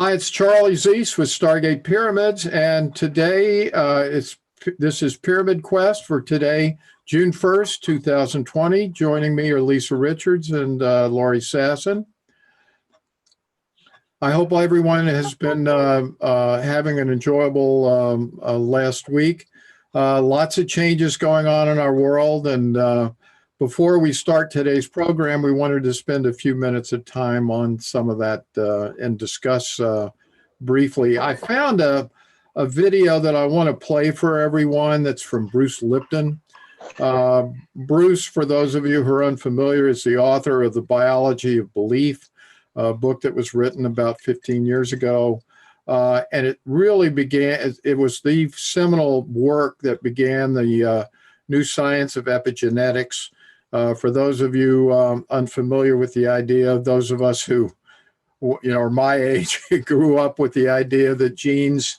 Hi, it's Charlie Zeiss with Stargate Pyramids, and today this is Pyramid Quest for today, June 1st, 2020. Joining me are Lisa Richards and Laurie Sasson. I hope everyone has been having an enjoyable last week. Lots of changes going on in our world, and before we start today's program, we wanted to spend a few minutes of time on some of that and discuss briefly. I found a video that I want to play for everyone that's from Bruce Lipton. Bruce, for those of you who are unfamiliar, is the author of The Biology of Belief, a book that was written about 15 years ago. And it really began, it was the seminal work that began the new science of epigenetics. For those of you unfamiliar with the idea, those of us who, are my age, grew up with the idea that genes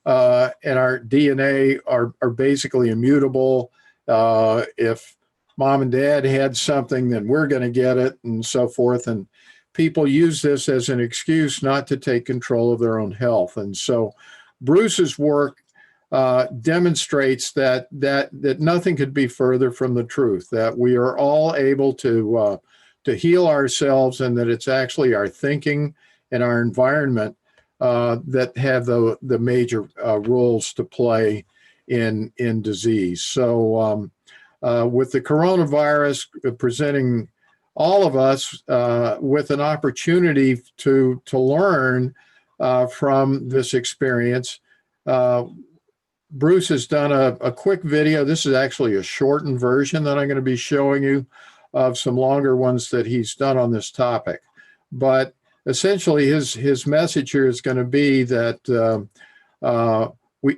and our DNA are basically immutable. If mom and dad had something, then we're going to get it, and so forth. And people use this as an excuse not to take control of their own health. And so Bruce's work demonstrates that nothing could be further from the truth, that we are all able to heal ourselves, and that it's actually our thinking and our environment that have the major roles to play in disease. So with the coronavirus presenting all of us with an opportunity to learn from this experience, Bruce has done a quick video. This is actually a shortened version that I'm going to be showing you of some longer ones that he's done on this topic. But essentially his message here is going to be that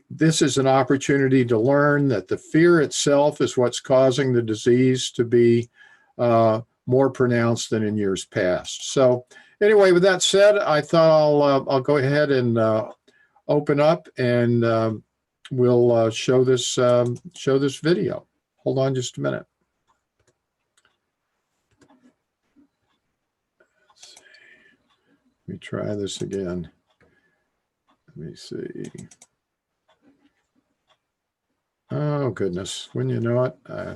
this is an opportunity to learn that the fear itself is what's causing the disease to be more pronounced than in years past. So anyway, with that said, I thought I'll go ahead and open up, and we'll show this video. Hold on just a minute. Let me try this again. Let me see. Oh, goodness. When you know it, I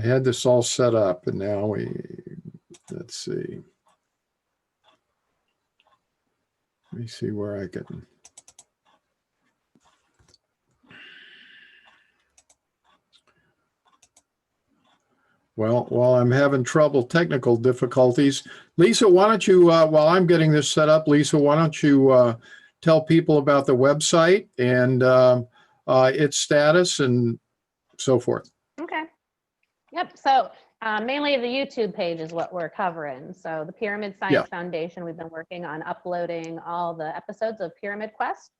had this all set up, and now let's see. Let me see where I can. Well, while I'm having technical difficulties, Lisa, why don't you, while I'm getting this set up, Lisa, why don't you tell people about the website and its status and so forth? Okay. Yep. So mainly the YouTube page is what we're covering. So the Pyramid Science Foundation, we've been working on uploading all the episodes of Pyramid Quest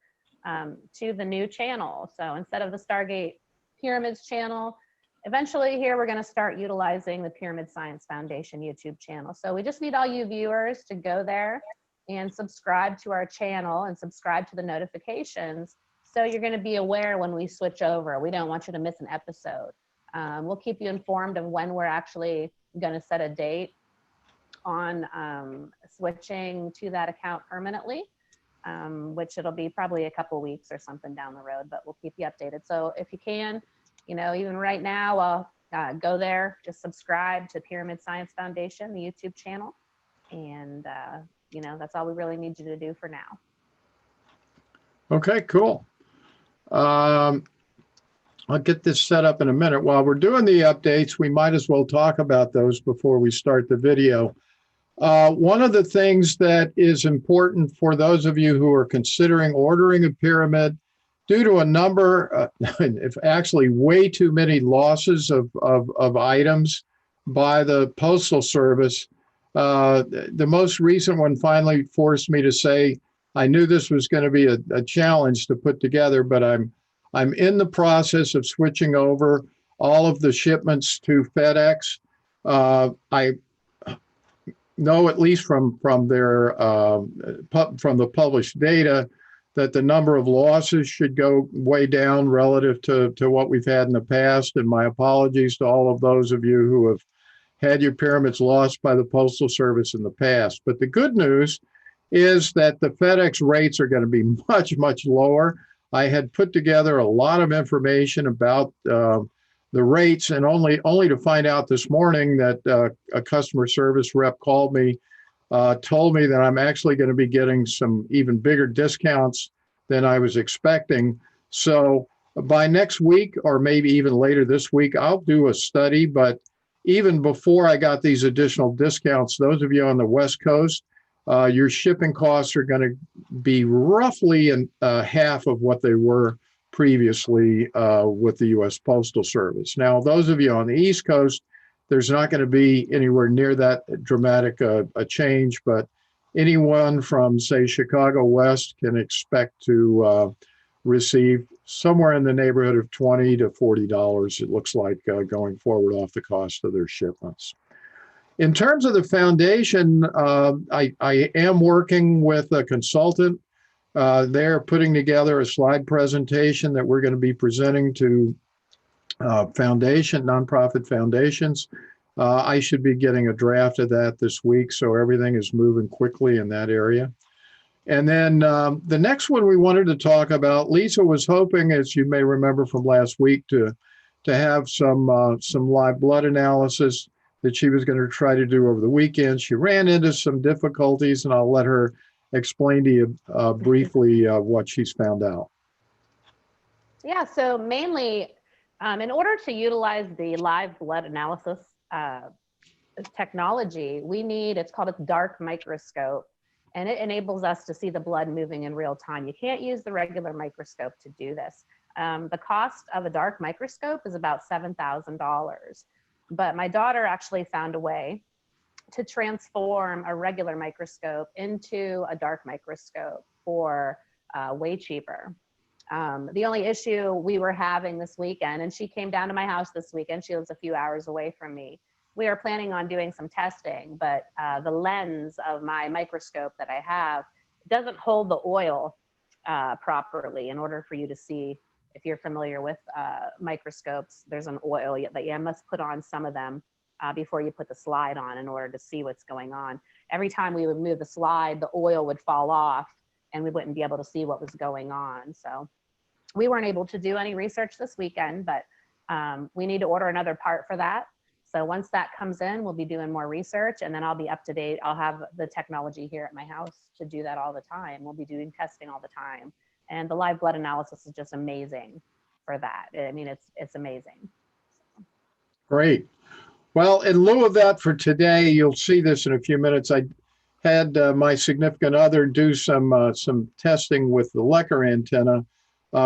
to the new channel. So instead of the Stargate Pyramids channel, eventually here we're going to start utilizing the Pyramid Science Foundation YouTube channel. So we just need all you viewers to go there and subscribe to our channel and subscribe to the notifications, so you're going to be aware when we switch over. We don't want you to miss an episode. We'll keep you informed of when we're actually going to set a date on switching to that account permanently, which it'll be probably a couple weeks or something down the road, but we'll keep you updated. So if you can, even right now, go there, just subscribe to Pyramid Science Foundation, the YouTube channel, and that's all we really need you to do for now. Okay, cool. I'll get this set up in a minute. While we're doing the updates, we might as well talk about those before we start the video. One of the things that is important for those of you who are considering ordering a pyramid, due to a number, if actually way too many losses of items by the Postal Service, the most recent one finally forced me to say, I knew this was going to be a challenge to put together, but I'm in the process of switching over all of the shipments to FedEx. I know, at least from their from the published data, that the number of losses should go way down relative to what we've had in the past. And my apologies to all of those of you who have had your pyramids lost by the Postal Service in the past. But the good news is that the FedEx rates are going to be much, much lower. I had put together a lot of information about the rates, and only to find out this morning that a customer service rep called me, told me that I'm actually going to be getting some even bigger discounts than I was expecting. So by next week, or maybe even later this week, I'll do a study. But even before I got these additional discounts, those of you on the West Coast, your shipping costs are going to be roughly half of what they were previously with the U.S. Postal Service. Now, those of you on the East Coast, there's not going to be anywhere near that dramatic a change, but anyone from, say, Chicago West can expect to receive somewhere in the neighborhood of $20 to $40, it looks like, going forward off the cost of their shipments. In terms of the foundation, I am working with a consultant. They're putting together a slide presentation that we're going to be presenting to nonprofit foundations. I should be getting a draft of that this week, so everything is moving quickly in that area. And then the next one we wanted to talk about, Lisa was hoping, as you may remember from last week, to have some live blood analysis that she was going to try to do over the weekend. She ran into some difficulties, and I'll let her explain to you briefly what she's found out. Yeah, so mainly in order to utilize the live blood analysis technology, we need, it's called a dark microscope, and it enables us to see the blood moving in real time. You can't use the regular microscope to do this. The cost of a dark microscope is about $7,000, but my daughter actually found a way to transform a regular microscope into a dark microscope for way cheaper. The only issue we were having this weekend, and she came down to my house this weekend, she lives a few hours away from me. We are planning on doing some testing, but the lens of my microscope that I have doesn't hold the oil properly. In order for you to see, if you're familiar with microscopes, there's an oil that you must put on some of them before you put the slide on in order to see what's going on. Every time we would move the slide, the oil would fall off and we wouldn't be able to see what was going on. So we weren't able to do any research this weekend, but we need to order another part for that. So once that comes in, we'll be doing more research, and then I'll be up to date. I'll have the technology here at my house to do that all the time. We'll be doing testing all the time. And the live blood analysis is just amazing for that. I mean, it's amazing. Great. Well, in lieu of that for today, you'll see this in a few minutes. I had my significant other do some testing with the Lecker antenna.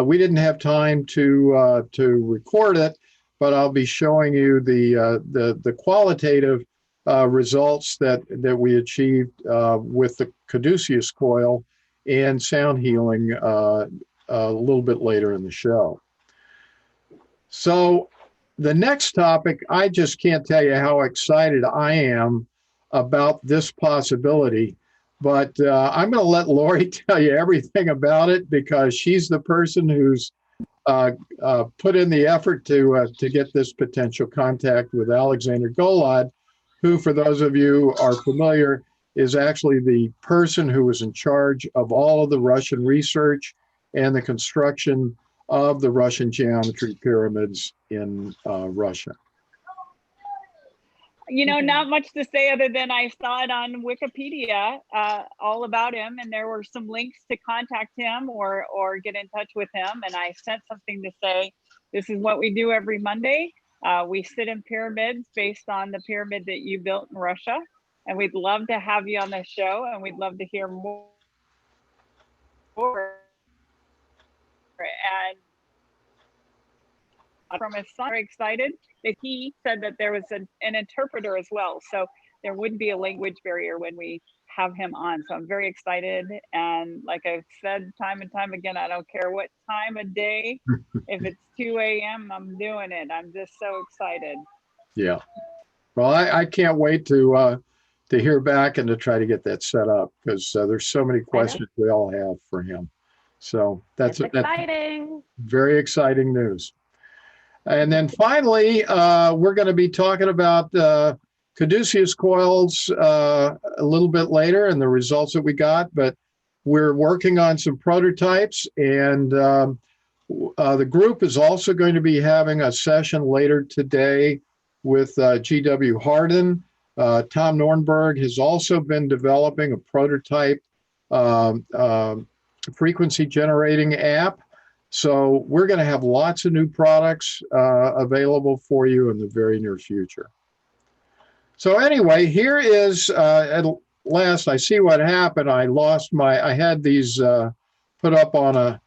We didn't have time to record it, but I'll be showing you the qualitative results that we achieved with the Caduceus coil and sound healing a little bit later in the show. So the next topic, I just can't tell you how excited I am about this possibility, but I'm going to let Lori tell you everything about it, because she's the person who's put in the effort to get this potential contact with Alexander Golod, who, for those of you who are familiar, is actually the person who was in charge of all of the Russian research and the construction of the Russian geometry pyramids in Russia. You know, not much to say other than I saw it on Wikipedia all about him, and there were some links to contact him or get in touch with him. And I sent something to say, this is what we do every Monday. We sit in pyramids based on the pyramid that you built in Russia. And we'd love to have you on the show, and we'd love to hear more. And from his son, very excited that he said that there was an interpreter as well. So there wouldn't be a language barrier when we have him on. So I'm very excited. And like I've said time and time again, I don't care what time of day. If it's 2 a.m., I'm doing it. I'm just so excited. Yeah. Well, I can't wait to hear back and to try to get that set up, because there's so many questions we all have for him. So that's exciting. Very exciting news. And then finally, we're going to be talking about Caduceus coils a little bit later and the results that we got, but we're working on some prototypes, and the group is also going to be having a session later today with G.W. Hardin. Tom Nornberg has also been developing a prototype frequency generating app. So we're going to have lots of new products available for you in the very near future. So anyway, here is, at last, I see what happened. I had these put up on a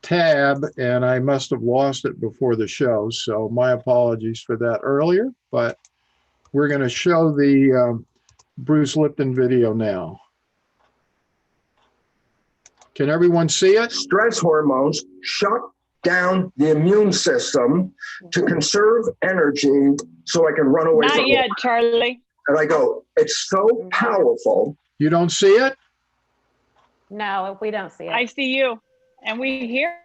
tab, and I must have lost it before the show. So my apologies for that earlier, but we're going to show the Bruce Lipton video now. Can everyone see it? Stress hormones shut down the immune system to conserve energy so I can run away from Not yet, Charlie. And I go, it's so powerful. You don't see it? No, we don't see it. I see you, and we hear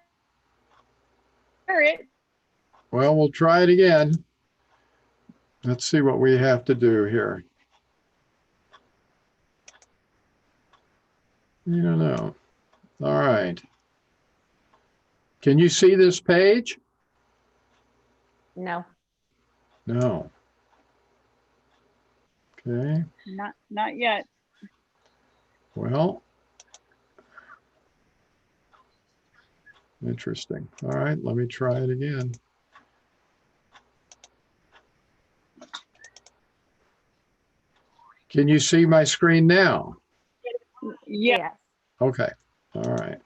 it. Well, we'll try it again. Let's see what we have to do here. I don't know. All right. Can you see this page? No. No. Okay. Not yet. Well, interesting. All right, let me try it again. Can you see my screen now? Yeah. Yes. Okay. All right.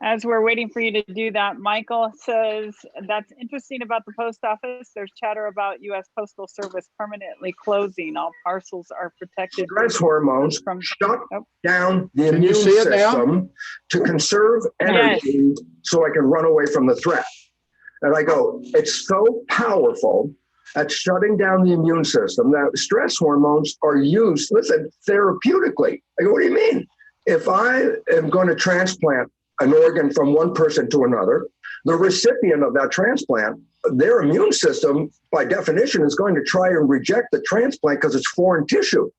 As we're waiting for you to do that, Michael says, that's interesting about the post office. There's chatter about U.S. Postal Service permanently closing. All parcels are protected. Stress hormones from shut down the Can you immune see it now? system to conserve energy so I can run away from the threat. And I go, it's so powerful at shutting down the immune system that stress hormones are used, listen, therapeutically. I go, what do you mean? If I am going to transplant an organ from one person to another, the recipient of that transplant, their immune system, by definition, is going to try and reject the transplant because it's foreign tissue.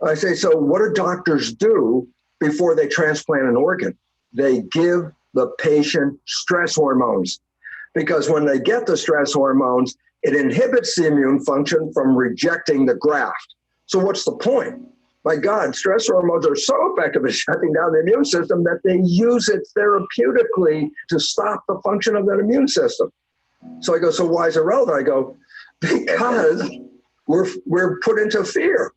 I say, so what do doctors do before they transplant an organ? They give the patient stress hormones, because when they get the stress hormones, it inhibits the immune function from rejecting the graft. So what's the point? My God, stress hormones are so effective at shutting down the immune system that they use it therapeutically to stop the function of that immune system. So I go, so why is it relevant? I go, because we're put into fear.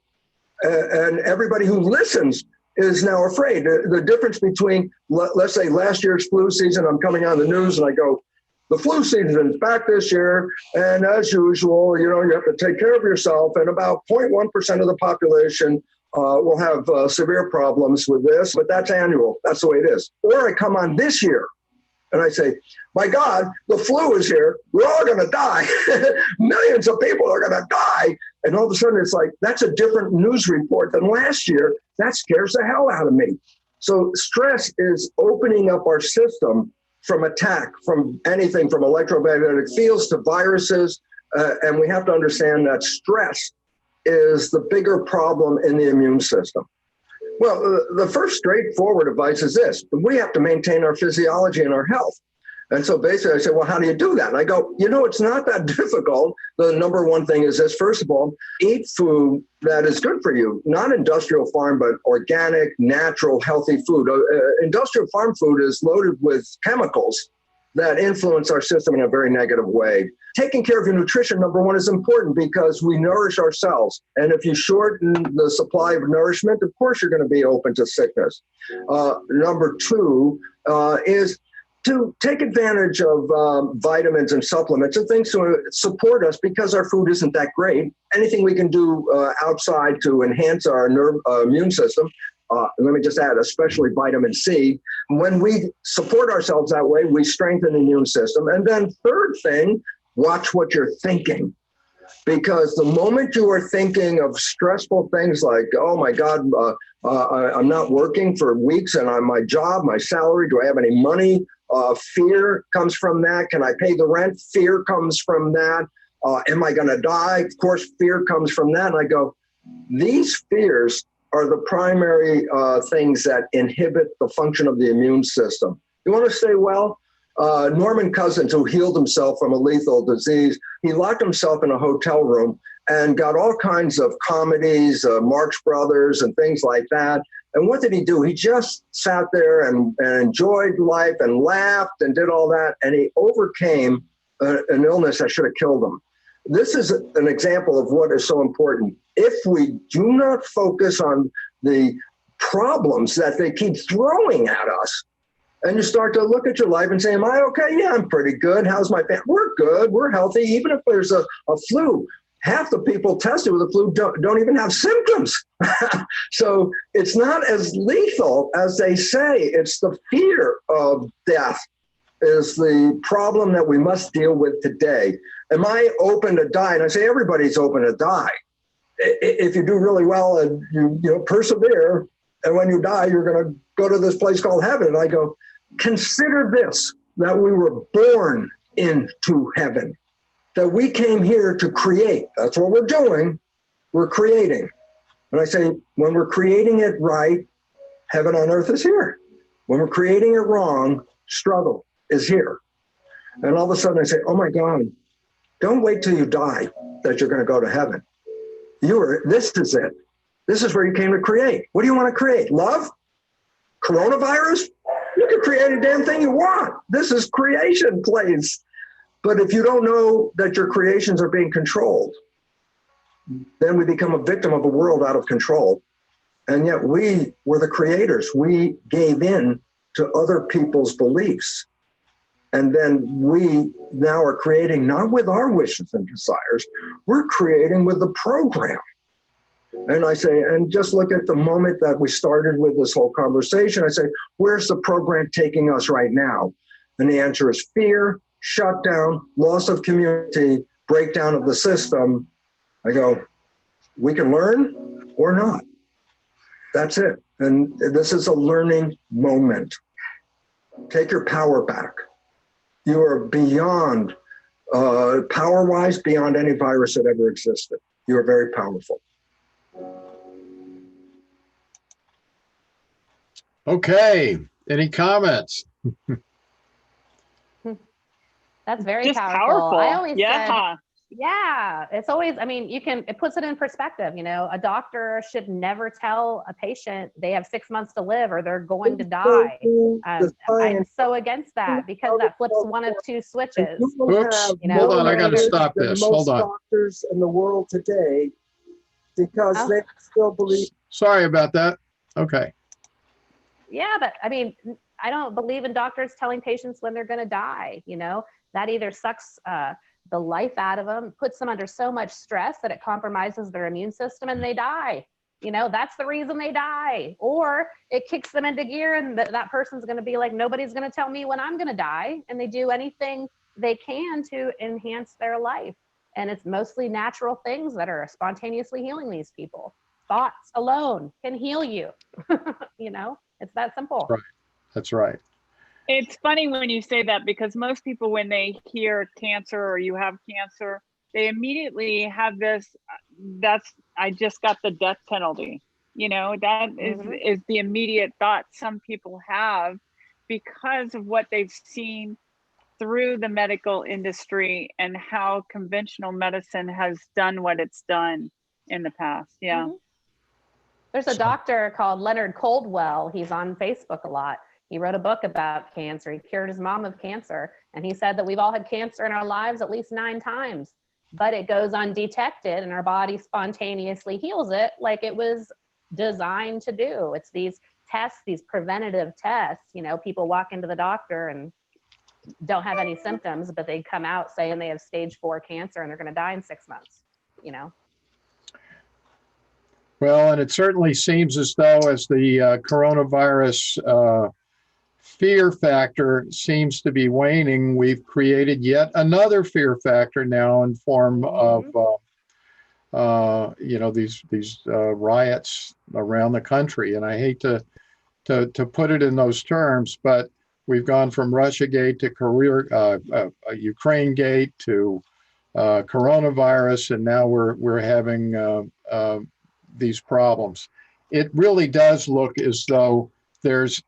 And everybody who listens is now afraid. The difference between, let's say, last year's flu season, I'm coming on the news and I go, the flu season is back this year, and as usual, you have to take care of yourself, and about 0.1% of the population will have severe problems with this, but that's annual. That's the way it is. Or I come on this year and I say, my God, the flu is here. We're all going to die. Millions of people are going to die. And all of a sudden it's like, that's a different news report than last year. That scares the hell out of me. So stress is opening up our system from attack, from anything from electromagnetic fields to viruses. And we have to understand that stress is the bigger problem in the immune system. Well, the first straightforward advice is this: we have to maintain our physiology and our health. And so basically I say, well, how do you do that? And I go, it's not that difficult. The number one thing is this: first of all, eat food that is good for you, not industrial farm, but organic, natural, healthy food. Industrial farm food is loaded with chemicals that influence our system in a very negative way. Taking care of your nutrition, number one, is important because we nourish ourselves. And if you shorten the supply of nourishment, of course, you're going to be open to sickness. Number two is to take advantage of vitamins and supplements and things to support us because our food isn't that great. Anything we can do outside to enhance our immune system, let me just add, especially vitamin C. When we support ourselves that way, we strengthen the immune system. And then third thing, watch what you're thinking. Because the moment you are thinking of stressful things like, oh my God, I'm not working for weeks and on my job, my salary, do I have any money? Fear comes from that. Can I pay the rent? Fear comes from that. Am I going to die? Of course, fear comes from that. And I go, these fears are the primary things that inhibit the function of the immune system. You want to stay well? Norman Cousins, who healed himself from a lethal disease, he locked himself in a hotel room and got all kinds of comedies, Marx Brothers and things like that. And what did he do? He just sat there and enjoyed life and laughed and did all that. And he overcame an illness that should have killed him. This is an example of what is so important. If we do not focus on the problems that they keep throwing at us, and you start to look at your life and say, am I okay? Yeah, I'm pretty good. How's my family? We're good. We're healthy. Even if there's a flu, half the people tested with the flu don't even have symptoms. So it's not as lethal as they say. It's the fear of death is the problem that we must deal with today. Am I open to die? And I say everybody's open to die. If you do really well and you persevere, and when you die, you're going to go to this place called heaven. And I go, consider this, that we were born into heaven, that we came here to create. That's what we're doing. We're creating. And I say, when we're creating it right, heaven on earth is here. When we're creating it wrong, struggle is here. And all of a sudden I say, oh my God, don't wait till you die that you're going to go to heaven. This is it. This is where you came to create. What do you want to create? Love? Coronavirus? You can create a damn thing you want. This is creation place. But if you don't know that your creations are being controlled, then we become a victim of a world out of control. And yet we were the creators. We gave in to other people's beliefs. And then we now are creating not with our wishes and desires, we're creating with the program. And I say, and just look at the moment that we started with this whole conversation. I say, where's the program taking us right now? And the answer is fear, shutdown, loss of community, breakdown of the system. I go, we can learn or not. That's it. And this is a learning moment. Take your power back. You are beyond, power-wise, beyond any virus that ever existed. You are very powerful. Okay, any comments? That's very Just powerful. I always yeah. said, yeah, it's always, I mean, it puts it in perspective. A doctor should never tell a patient they have 6 months to live or they're going to die. I'm so against that because that flips one of two switches. Oops, hold on, I got to stop this. Hold on. Doctors in the world today, because they still believe. Sorry about that. Okay. Yeah, but I mean, I don't believe in doctors telling patients when they're going to die. That either sucks the life out of them, puts them under so much stress that it compromises their immune system and they die. That's the reason they die. Or it kicks them into gear and that person's going to be like, nobody's going to tell me when I'm going to die. And they do anything they can to enhance their life. And it's mostly natural things that are spontaneously healing these people. Thoughts alone can heal you. It's that simple. Right. That's right. It's funny when you say that because most people, when they hear cancer or you have cancer, they immediately have this, I just got the death penalty. That is the immediate thought some people have because of what they've seen through the medical industry and how conventional medicine has done what it's done in the past. Yeah. Mm-hmm. There's a doctor called Leonard Coldwell. He's on Facebook a lot. He wrote a book about cancer. He cured his mom of cancer. And he said that we've all had cancer in our lives at least 9 times, but it goes undetected and our body spontaneously heals it like it was designed to do. It's these tests, these preventative tests. People walk into the doctor and don't have any symptoms, but they come out saying they have stage 4 cancer and they're going to die in 6 months. Well, and it certainly seems as though as the coronavirus fear factor seems to be waning, we've created yet another fear factor now in form of these riots around the country. And I hate to put it in those terms, but we've gone from Russiagate to Ukraine Gate to coronavirus, and now we're having these problems. It really does look as though there's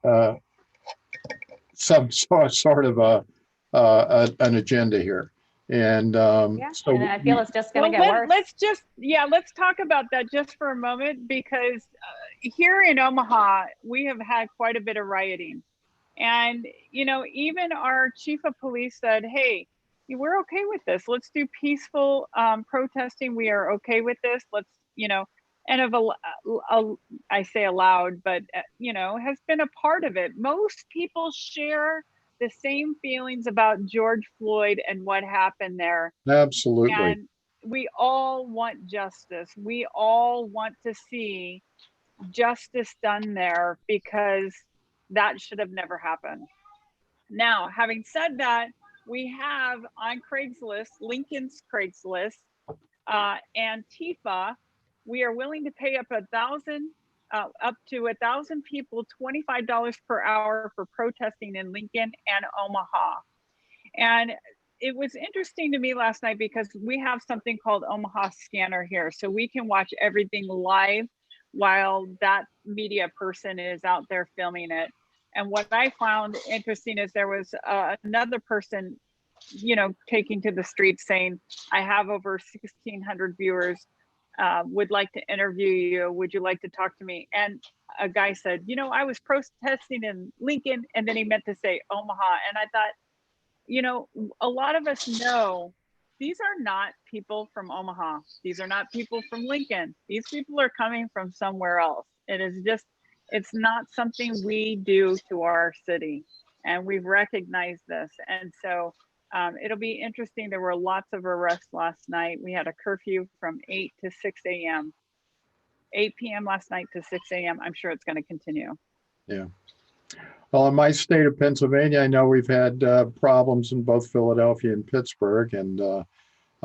some sort of an agenda here, and so and I feel it's just going to get worse. Let's talk about that just for a moment, because here in Omaha we have had quite a bit of rioting, and even our chief of police said, "Hey, we're okay with this. Let's do peaceful protesting. We are okay with this. Let's And I say allowed, but has been a part of it. Most people share the same feelings about George Floyd and what happened there. Absolutely. And we all want justice. We all want to see justice done there, because that should have never happened. Now, having said that, we have on Craigslist, Lincoln's Craigslist, and Tifa, we are willing to pay up to 1,000 people, $25 per hour for protesting in Lincoln and Omaha. And it was interesting to me last night because we have something called Omaha Scanner here. So we can watch everything live while that media person is out there filming it. And what I found interesting is there was another person, taking to the streets saying, I have over 1,600 viewers, would like to interview you. Would you like to talk to me? And a guy said, I was protesting in Lincoln, and then he meant to say Omaha. And I thought, a lot of us know these are not people from Omaha. These are not people from Lincoln. These people are coming from somewhere else. It's not something we do to our city. And we've recognized this. And so it'll be interesting. There were lots of arrests last night. We had a curfew from 8 to 6 a.m. 8 p.m. last night to 6 a.m. I'm sure it's going to continue. Yeah. Well, in my state of Pennsylvania, I know we've had problems in both Philadelphia and Pittsburgh, and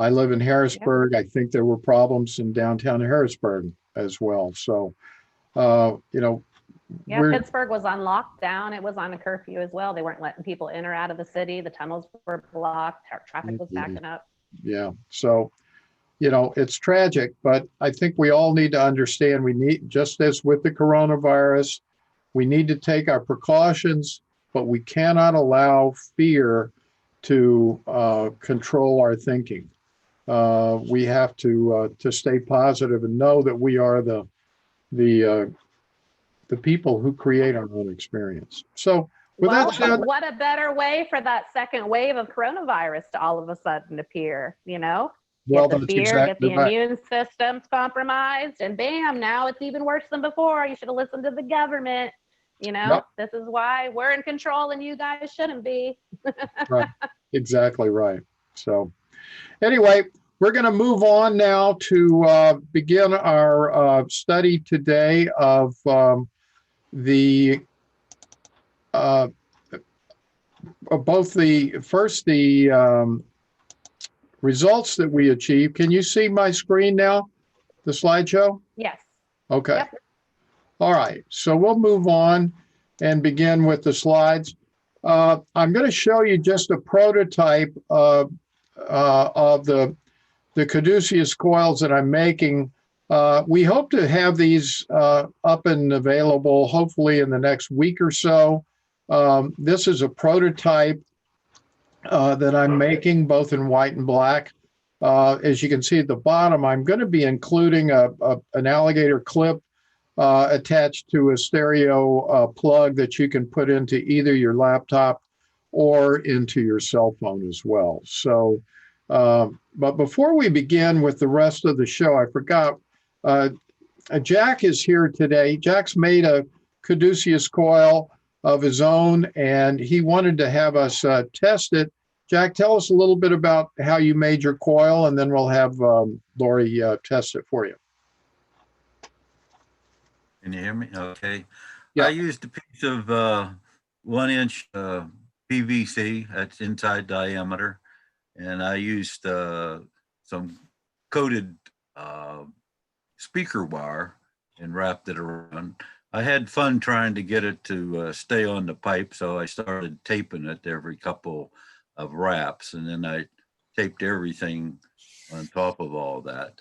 I live in Harrisburg. Yep. I think there were problems in downtown Harrisburg as well. So, Pittsburgh was on lockdown. It was on a curfew as well. They weren't letting people in or out of the city. The tunnels were blocked. Traffic was backing up. Yeah. So, it's tragic, but I think we all need to understand we need, just as with the coronavirus, we need to take our precautions, but we cannot allow fear to control our thinking. We have to stay positive and know that we are the people who create our own experience. So with that said, what a better way for that second wave of coronavirus to all of a sudden appear, Well, get the fear, get the immune systems compromised, and bam, now it's even worse than before. You should have listened to the government. This is why we're in control and you guys shouldn't be. Right. Exactly right. So anyway, we're going to move on now to begin our study today of the results that we achieved. Can you see my screen now, the slideshow? Yes. Okay. Yep. All right, so we'll move on and begin with the slides. I'm going to show you just a prototype of the Caduceus coils that I'm making. We hope to have these up and available hopefully in the next week or so. This is a prototype that I'm making both in white and black. As you can see at the bottom, I'm going to be including an alligator clip attached to a stereo plug that you can put into either your laptop or into your cell phone as well. So, but before we begin with the rest of the show, I forgot, Jack is here today. Jack's made a Caduceus coil of his own, and he wanted to have us test it. Jack, tell us a little bit about how you made your coil, and then we'll have Lori test it for you. Can you hear me? Okay. Yeah. I used a piece of 1-inch PVC that's inside diameter, and I used some coated speaker wire and wrapped it around. I had fun trying to get it to stay on the pipe, so I started taping it every couple of wraps, and then I taped everything on top of all that.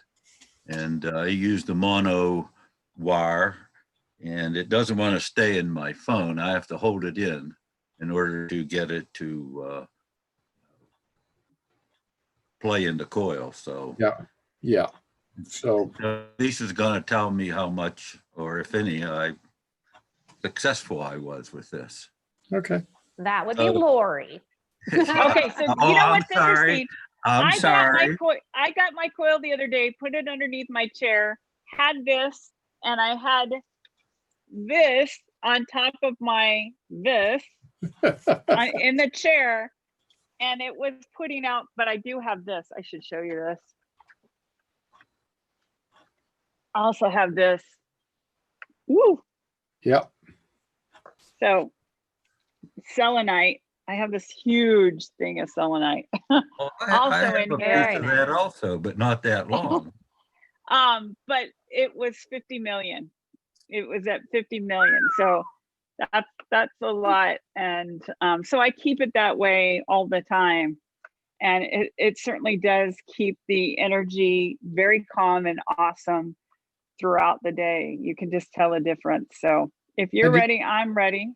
And I used the mono wire, and it doesn't want to stay in my phone. I have to hold it in order to get it to play in the coil. So Yeah. So, Lisa's going to tell me how much, or if any, successful I was with this. okay. That would be Lori. Okay, so Oh, you know I'm what's sorry. interesting? I'm sorry. I got my coil the other day, put it underneath my chair, had this, and I had this on top of my this in the chair, and it was putting out, but I do have this. I should show you this. I also have this. Woo! Yep. So selenite. I have this huge thing of selenite. Well, Also I have in a here. piece of that also, but not that long. But it was 50 million. It was at 50 million. So that's a lot. And so I keep it that way all the time. And it certainly does keep the energy very calm and awesome throughout the day. You can just tell a difference. So if you're ready, I'm ready.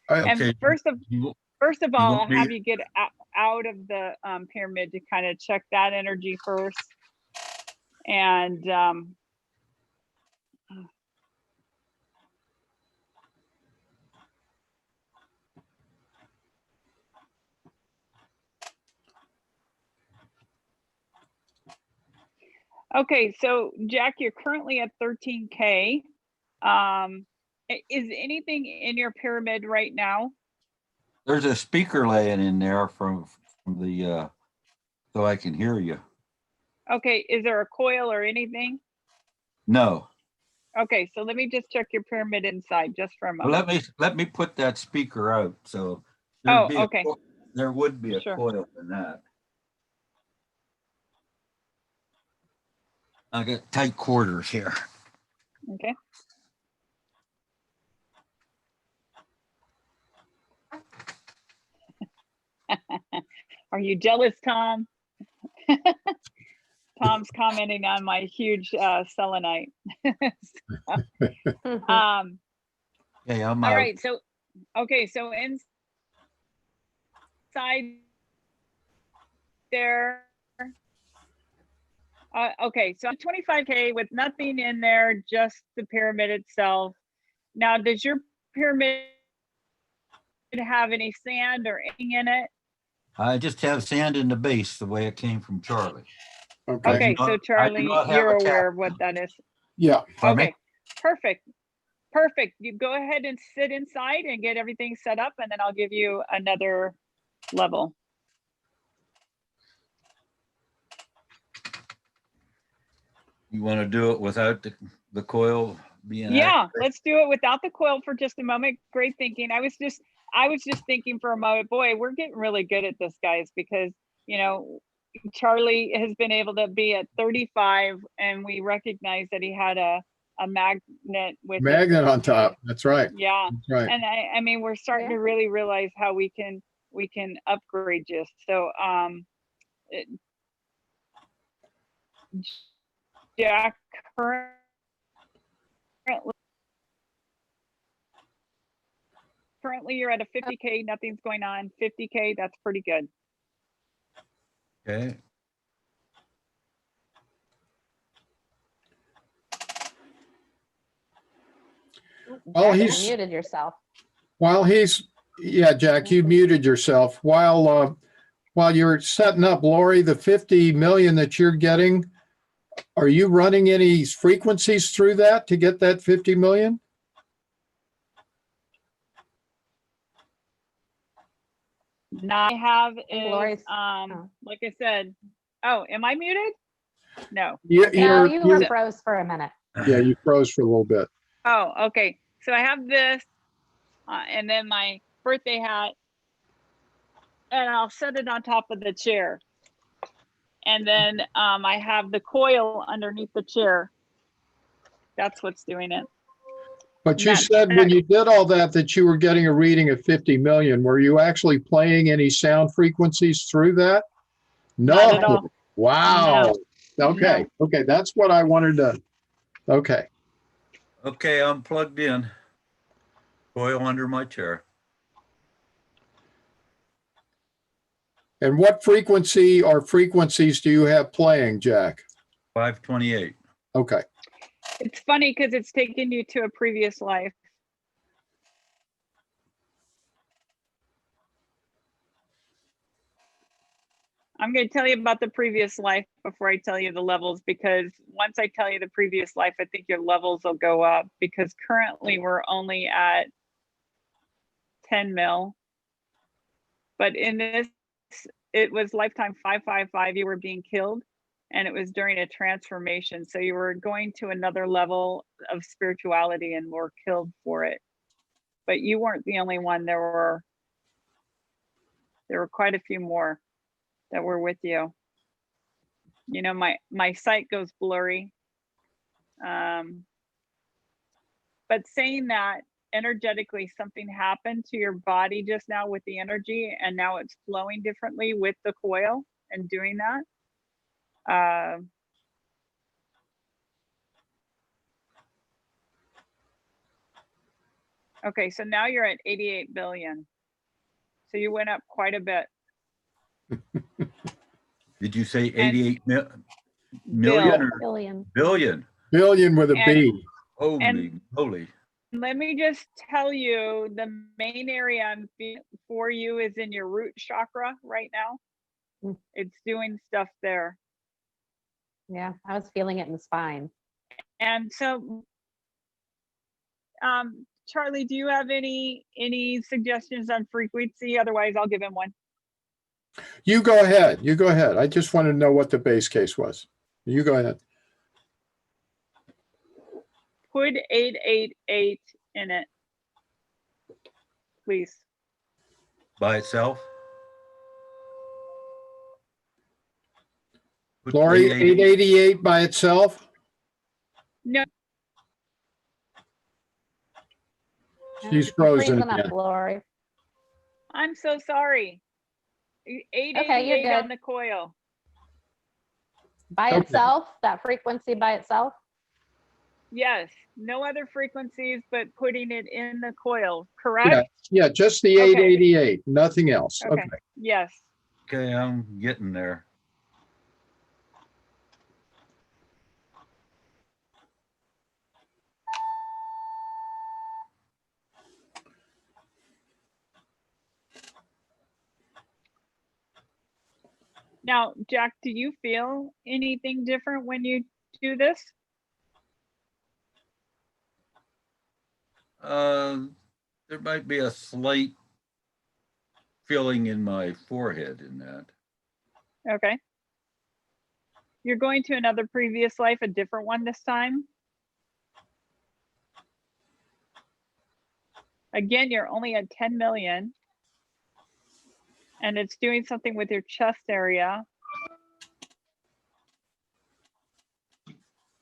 And Okay. first of all, I'll want me- have you get out of the pyramid to kind of check that energy first. And okay, so Jack, you're currently at 13K. Is anything in your pyramid right now? There's a speaker laying in there from the so I can hear you. Okay, is there a coil or anything? No. Okay, so let me just check your pyramid inside just for a Well, moment. let me put that speaker out. So Oh, there'd be okay. there would be a Sure. coil in that. I got tight quarters here. Okay. Are you jealous, Tom? Tom's commenting on my huge selenite. Okay, I'm All out. right, so okay, so inside there. Okay, so 25K with nothing in there, just the pyramid itself. Now, does your pyramid have any sand or anything in it? I just have sand in the base, the way it came from Charlie. Okay. Okay, not- I so do Charlie, not have you're a tap. aware of what that is. Yeah. Pardon me? Okay, perfect. Perfect. You go ahead and sit inside and get everything set up, and then I'll give you another level. You want to do it without the coil being Yeah, activated? let's do it without the coil for just a moment. Great thinking. I was just thinking for a moment, boy, we're getting really good at this, guys, because Charlie has been able to be at 35, and we recognize that he had a magnet with it. Magnet on top. That's right. Yeah. That's right. And I mean, we're starting Yeah. to really realize how we can upgrade just. So Jack, currently you're at a 50K, nothing's going on. 50K, that's pretty good. Okay. Well, Jack, you he's- muted yourself. Yeah, Jack, you muted yourself. While you're setting up, Lori, the 50 million that you're getting, are you running any frequencies through that to get that 50 million? Not have is Lori's- like I said. Oh, am I muted? No. You, No, you're- you were froze for a minute. yeah, you froze for a little bit. Oh, okay. So I have this, and then my birthday hat, and I'll set it on top of the chair. And then I have the coil underneath the chair. That's what's doing it. But you That's- said when you did all that, that you were getting a reading of 50 million. Were you actually playing any sound frequencies through that? Not at No. all. Wow. No. Okay. Okay. That's what I wanted to. Okay. Okay, I'm plugged in. Coil under my chair. And what frequency or frequencies do you have playing, Jack? 528. Okay. It's funny because it's taken you to a previous life. I'm going to tell you about the previous life before I tell you the levels, because once I tell you the previous life, I think your levels will go up, because currently we're only at 10 mil. But in this, it was lifetime 555, you were being killed, and it was during a transformation. So you were going to another level of spirituality and were killed for it. But you weren't the only one. There were quite a few more that were with you. You know, my sight goes blurry. But saying that, energetically, something happened to your body just now with the energy, and now it's flowing differently with the coil and doing that. Okay, so now you're at 88 billion. So you went up quite a bit. Did you say 88 million Bill. or Billion. billion? Billion with a B. Holy, holy. Let me just tell you, the main area I'm feeling for you is in your root chakra right now. Mm. It's doing stuff there. Yeah, I was feeling it in the spine. And so, Charlie, do you have any suggestions on frequency? Otherwise, I'll give him one. You go ahead. You go ahead. I just wanted to know what the base case was. You go ahead. Put 888 in it, please. By itself? Put Lori, 888. 888 by itself? No, She's You're frozen freezing up, again. Lori. I'm so sorry. Okay, 888 you're on good. the coil. By Okay. itself, that frequency by itself? Yes, no other frequencies, but putting it in the coil, Yeah, correct? yeah, just the Okay. 888, nothing else. Okay. Okay. Yes. Okay, I'm getting there. Now, Jack, do you feel anything different when you do this? There might be a slight feeling in my forehead in that. Okay. You're going to another previous life, a different one this time. Again, you're only at 10 million. And it's doing something with your chest area.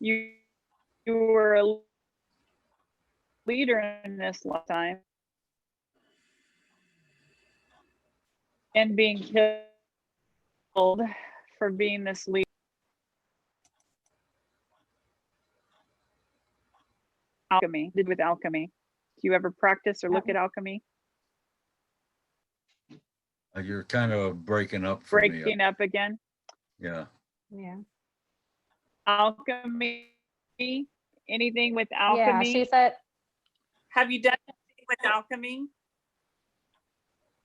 You were a leader in this lifetime. And being killed for being this leader. Alchemy, did with alchemy. Do you ever practice or look at alchemy? You're kind of breaking up for me. Breaking up again? Yeah. Yeah. Alchemy, anything with Yeah, alchemy? she said, Have you done anything with alchemy?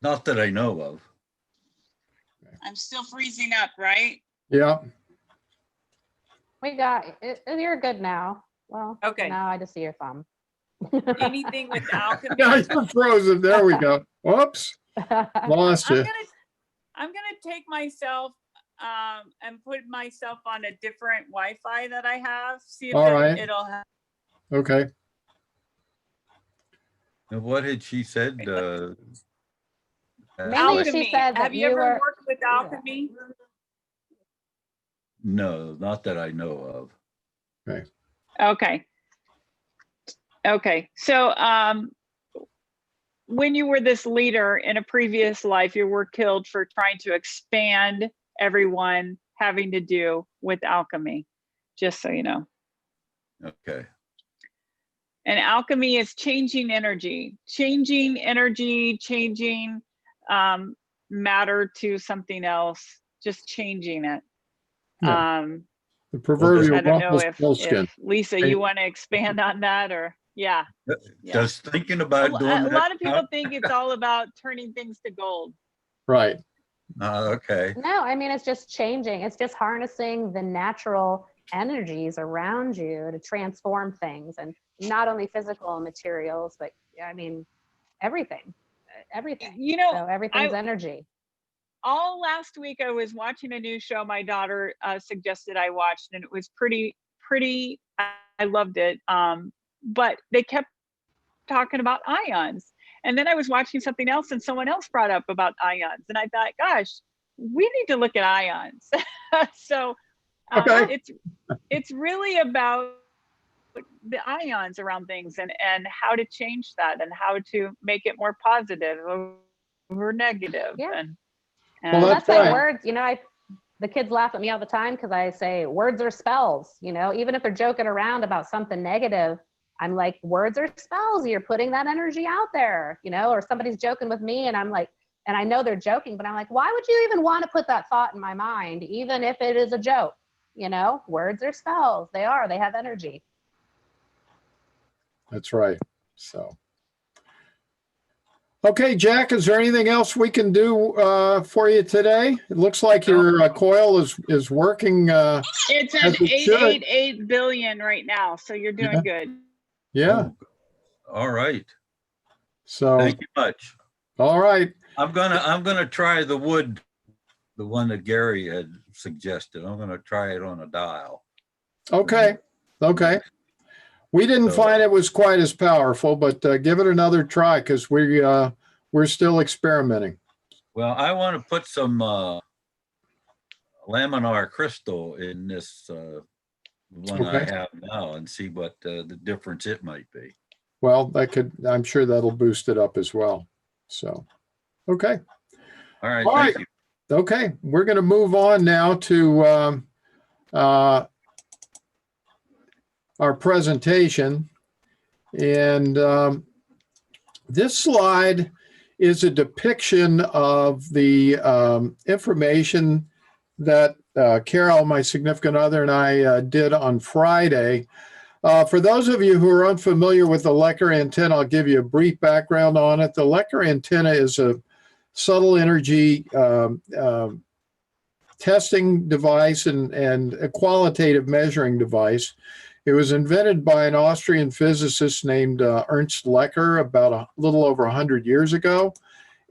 Not that I know of. I'm still freezing up, right? Yeah. we got it. You're good now. Well, Okay. now I just see your thumb. Anything with alchemy? Now you're frozen. There we go. Whoops. Lost you. I'm gonna take myself and put myself on a different Wi-Fi that I have. See if All right. it'll help. Okay. And what had she said? Mainly Alchemy. she said that Have you ever worked with alchemy? No, not that I know of. Okay. Okay. So when you were this leader in a previous life, you were killed for trying to expand everyone having to do with alchemy, just so you know. Okay. And alchemy is changing energy, changing matter to something else, just changing it. Yeah. The proverbial I don't know Rumpelstiltskin. if Lisa, you want to expand on that, or yeah. Just thinking about doing A that. lot of people think it's all about turning things to gold. Right. Okay. No, I mean, it's just changing. It's just harnessing the natural energies around you to transform things, and not only physical materials, but I mean, everything. You know, So everything's energy. all last week I was watching a new show my daughter suggested I watched, and it was pretty. I loved it. But they kept talking about ions. And then I was watching something else and someone else brought up about ions. And I thought, gosh, we need to look at ions. So Okay. it's really about the ions around things and how to change that and how to make it more positive or negative. Yeah. And Well, That's right. like words, you know, the kids laugh at me all the time because I say words are spells, you know, even if they're joking around about something negative, I'm like, words are spells. You're putting that energy out there, you know, or somebody's joking with me and I'm like, and I know they're joking, but I'm like, why would you even want to put that thought in my mind, even if it is a joke? You know, words are spells. They have energy. That's right. So. Okay, Jack, is there anything else we can do for you today? It looks like your coil is working. it's at 888 billion right now. So you're doing good. Yeah. Oh, all right. So Thank you much. all right. I'm gonna try the wood, the one that Gary had suggested. I'm gonna try it on a dial. Okay. Okay. We didn't find it was quite as powerful, but give it another try because we're still experimenting. Well, I want to put some laminar crystal in this one I have now and see what the difference it might be. Well, I'm sure that'll boost it up as well. So, okay. All right. All Thank right. you. Okay. We're going to move on now to our presentation. And this slide is a depiction of the information that Carol, my significant other, and I did on Friday. For those of you who are unfamiliar with the Lecker antenna, I'll give you a brief background on it. The Lecker antenna is a subtle energy testing device and a qualitative measuring device. It was invented by an Austrian physicist named Ernst Lecker about a little over 100 years ago.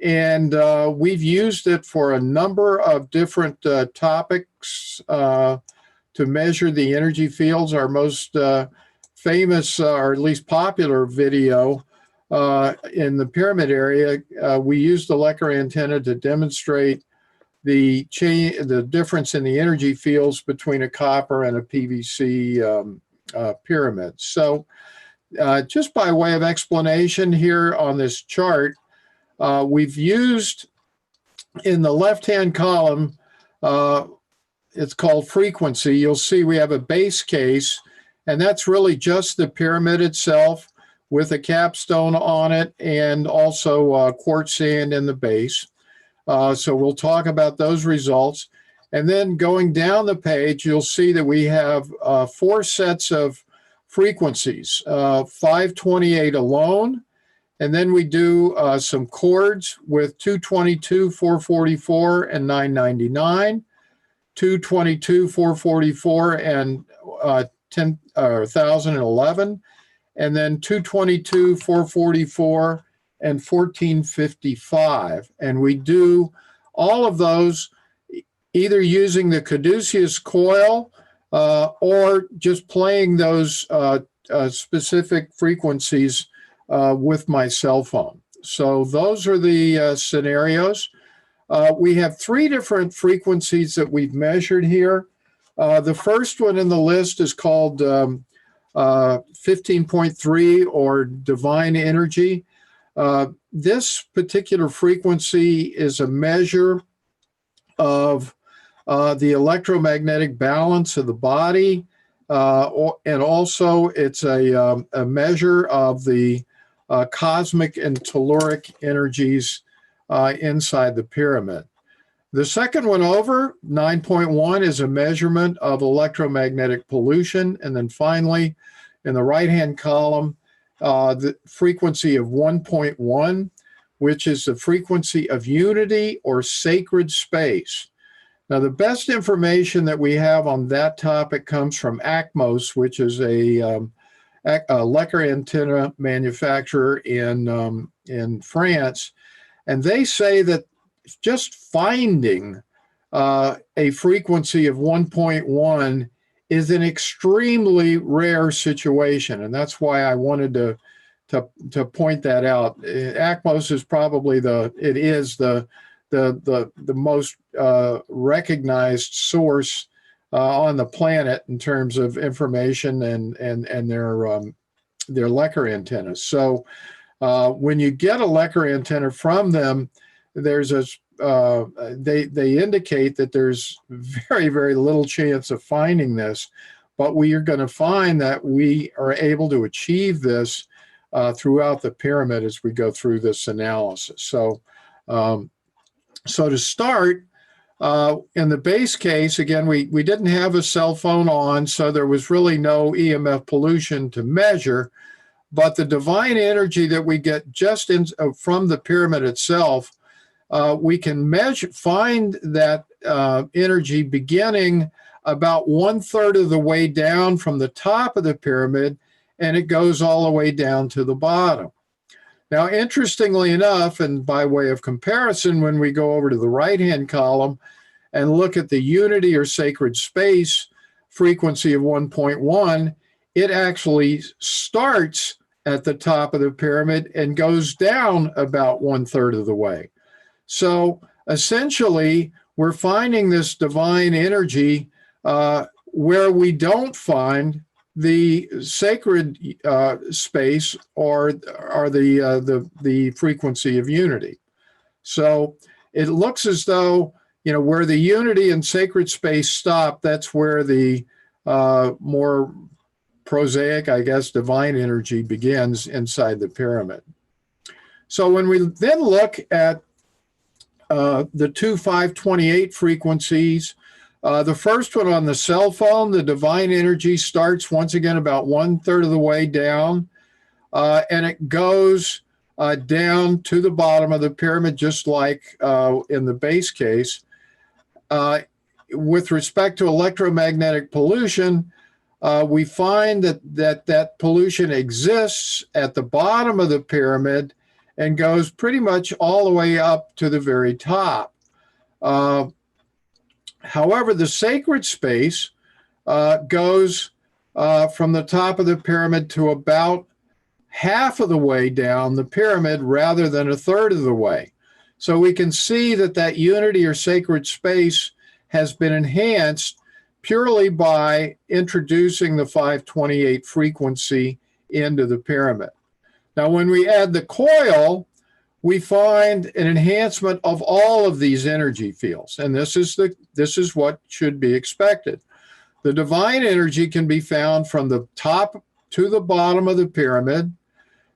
And we've used it for a number of different topics to measure the energy fields. Our most famous, or at least popular video in the pyramid area, we used the Lecker antenna to demonstrate the difference in the energy fields between a copper and a PVC pyramid. So just by way of explanation here on this chart, we've used in the left-hand column, it's called frequency. You'll see we have a base case, and that's really just the pyramid itself with a capstone on it and also quartz sand in the base. So we'll talk about those results. And then going down the page, you'll see that we have 4 sets of frequencies, 528 alone. And then we do some chords with 222, 444, and 999, 222, 444, and 1011, and then 222, 444, and 1455. And we do all of those either using the Caduceus coil or just playing those specific frequencies with my cell phone. So those are the scenarios. We have 3 different frequencies that we've measured here. The first one in the list is called 15.3, or divine energy. This particular frequency is a measure of the electromagnetic balance of the body, and also it's a measure of the cosmic and telluric energies inside the pyramid. The second one over, 9.1, is a measurement of electromagnetic pollution. And then finally, in the right-hand column, the frequency of 1.1, which is the frequency of unity or sacred space. Now, the best information that we have on that topic comes from Acmos, which is a Lecker antenna manufacturer in France. And they say that just finding a frequency of 1.1 is an extremely rare situation. And that's why I wanted to point that out. Acmos is probably the most recognized source on the planet in terms of information and their Lecker antennas. So when you get a Lecker antenna from them, there's they indicate that there's very, very little chance of finding this, but we are going to find that we are able to achieve this throughout the pyramid as we go through this analysis. So, so to start, in the base case, again, we didn't have a cell phone on, so there was really no EMF pollution to measure, but the divine energy that we get just from the pyramid itself, we can find that energy beginning about 1/3 of the way down from the top of the pyramid, and it goes all the way down to the bottom. Now, interestingly enough, and by way of comparison, when we go over to the right-hand column and look at the unity or sacred space frequency of 1.1, it actually starts at the top of the pyramid and goes down about 1/3 of the way. So essentially, we're finding this divine energy where we don't find the sacred space or the frequency of unity. So it looks as though, you know, where the unity and sacred space stop, that's where the more prosaic, I guess, divine energy begins inside the pyramid. So when we then look at the 2 528 frequencies, the first one on the cell phone, the divine energy starts once again about 1/3 of the way down, and it goes down to the bottom of the pyramid, just like in the base case. With respect to electromagnetic pollution, we find that pollution exists at the bottom of the pyramid and goes pretty much all the way up to the very top. However, the sacred space goes from the top of the pyramid to about half of the way down the pyramid rather than 1/3 of the way. So we can see that unity or sacred space has been enhanced purely by introducing the 528 frequency into the pyramid. Now, when we add the coil, we find an enhancement of all of these energy fields, and this is what should be expected. The divine energy can be found from the top to the bottom of the pyramid.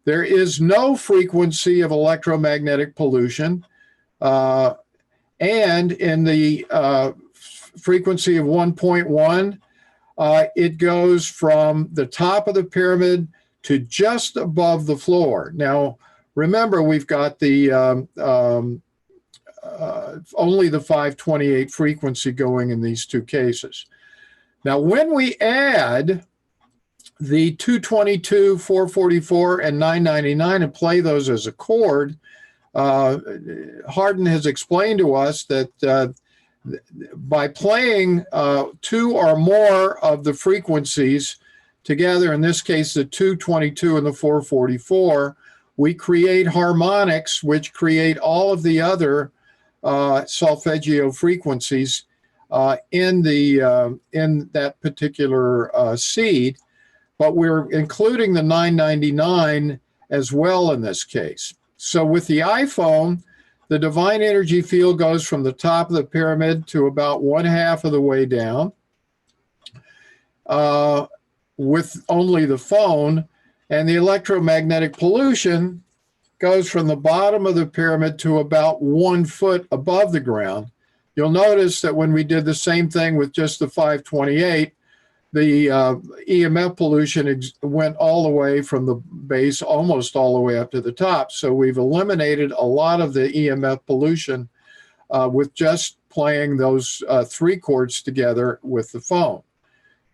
There is no frequency of electromagnetic pollution, and in the frequency of 1.1, it goes from the top of the pyramid to just above the floor. Now, remember, we've got the only the 528 frequency going in these two cases. Now, when we add the 222, 444, and 999 and play those as a chord, Hardin has explained to us that by playing 2 or more of the frequencies together, in this case the 222 and the 444, we create harmonics, which create all of the other solfeggio frequencies in that particular seed, but we're including the 999 as well in this case. So with the iPhone, the divine energy field goes from the top of the pyramid to about 1/2 of the way down. With only the phone, and the electromagnetic pollution goes from the bottom of the pyramid to about 1 foot above the ground. You'll notice that when we did the same thing with just the 528, the EMF pollution went all the way from the base almost all the way up to the top. So we've eliminated a lot of the EMF pollution with just playing those 3 chords together with the phone.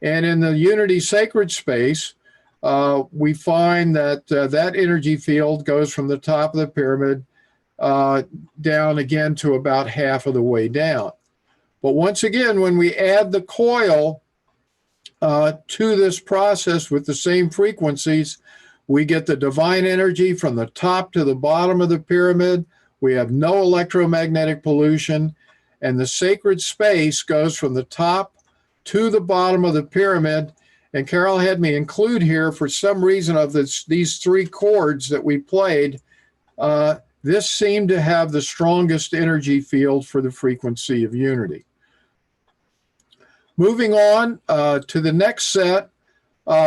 And in the unity sacred space, we find that that energy field goes from the top of the pyramid down again to about 1/2 of the way down. But once again, when we add the coil to this process with the same frequencies, we get the divine energy from the top to the bottom of the pyramid. We have no electromagnetic pollution, and the sacred space goes from the top to the bottom of the pyramid. And Carol had me include here, for some reason, of these 3 chords that we played, this seemed to have the strongest energy field for the frequency of unity. Moving on to the next set,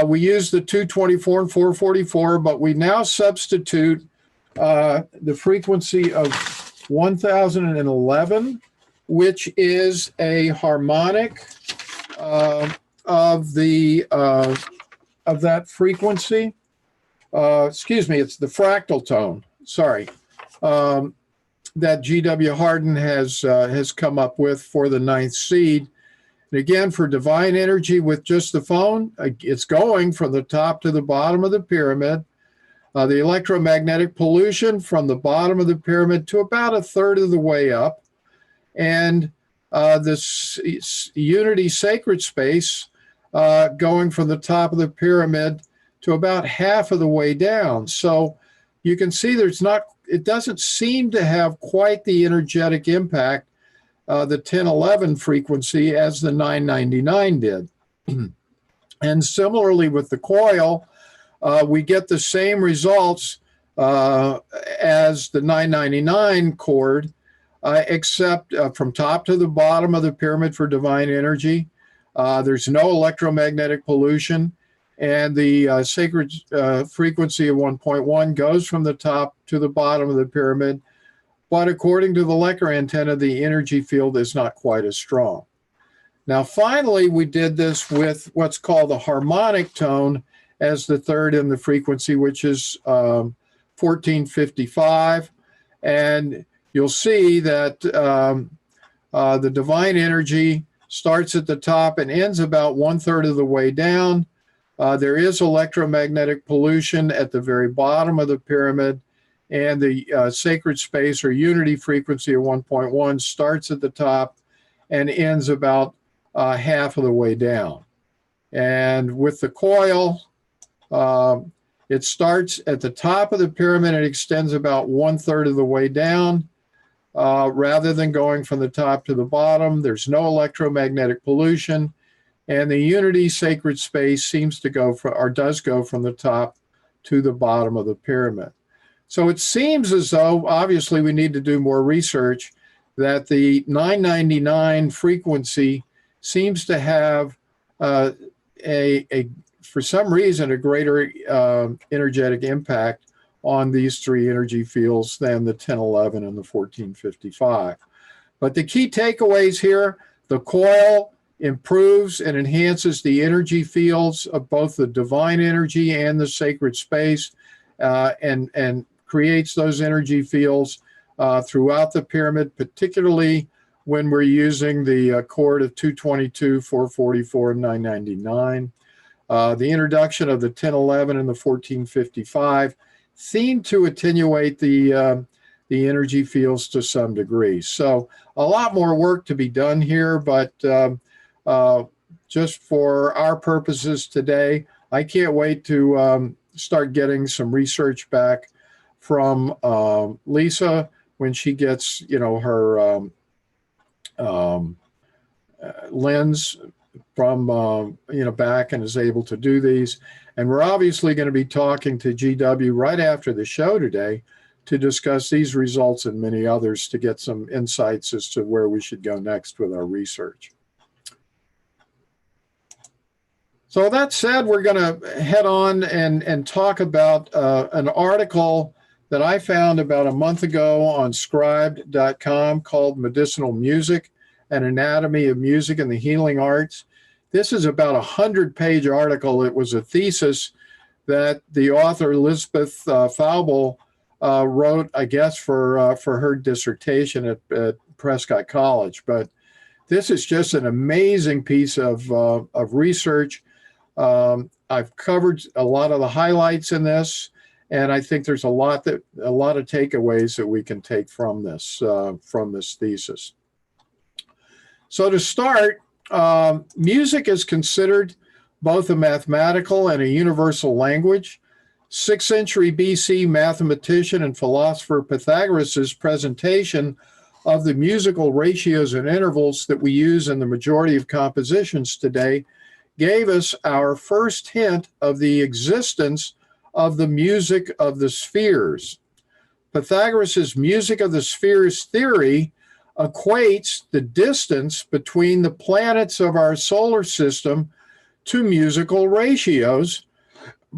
we use the 224 and 444, but we now substitute the frequency of 1011, which is a harmonic of that frequency. Excuse me, it's the fractal tone. Sorry, that G.W. Hardin has come up with for the 9th seed. And again, for divine energy with just the phone, it's going from the top to the bottom of the pyramid. The electromagnetic pollution from the bottom of the pyramid to about 1/3 of the way up. And this unity sacred space going from the top of the pyramid to about 1/2 of the way down. So you can see it doesn't seem to have quite the energetic impact, the 1011 frequency, as the 999 did. And similarly with the coil, we get the same results as the 999 chord, except from top to the bottom of the pyramid for divine energy. There's no electromagnetic pollution, and the sacred frequency of 1.1 goes from the top to the bottom of the pyramid. But according to the Lecker antenna, the energy field is not quite as strong. Now, finally, we did this with what's called the harmonic tone as the 3rd in the frequency, which is 1455. And you'll see that the divine energy starts at the top and ends about 1/3 of the way down. There is electromagnetic pollution at the very bottom of the pyramid, and the sacred space or unity frequency of 1.1 starts at the top and ends about 1/2 of the way down. And with the coil, it starts at the top of the pyramid and extends about 1/3 of the way down. Rather than going from the top to the bottom, there's no electromagnetic pollution, and the unity sacred space seems to go does go from the top to the bottom of the pyramid. So it seems as though, obviously, we need to do more research, that the 999 frequency seems to have for some reason, a greater energetic impact on these 3 energy fields than the 1011 and the 1455. But the key takeaways here: the coil improves and enhances the energy fields of both the divine energy and the sacred space, and creates those energy fields throughout the pyramid, particularly when we're using the chord of 222, 444, and 999. The introduction of the 1011 and the 1455 seem to attenuate the energy fields to some degree. So a lot more work to be done here, but just for our purposes today, I can't wait to start getting some research back from Lisa when she gets, her lens from, back and is able to do these. And we're obviously going to be talking to GW right after the show today to discuss these results and many others to get some insights as to where we should go next with our research. So that said, we're going to head on and talk about an article that I found about a month ago on scribed.com called Medicinal Music, an Anatomy of Music and the Healing Arts. This is about a 100-page article. It was a thesis that the author Elizabeth Faubel wrote, I guess, for her dissertation at Prescott College. But this is just an amazing piece of research. I've covered a lot of the highlights in this, and I think there's a lot of takeaways that we can take from this thesis. So to start, music is considered both a mathematical and a universal language. 6th century BC mathematician and philosopher Pythagoras' presentation of the musical ratios and intervals that we use in the majority of compositions today gave us our first hint of the existence of the music of the spheres. Pythagoras' music of the spheres theory equates the distance between the planets of our solar system to musical ratios,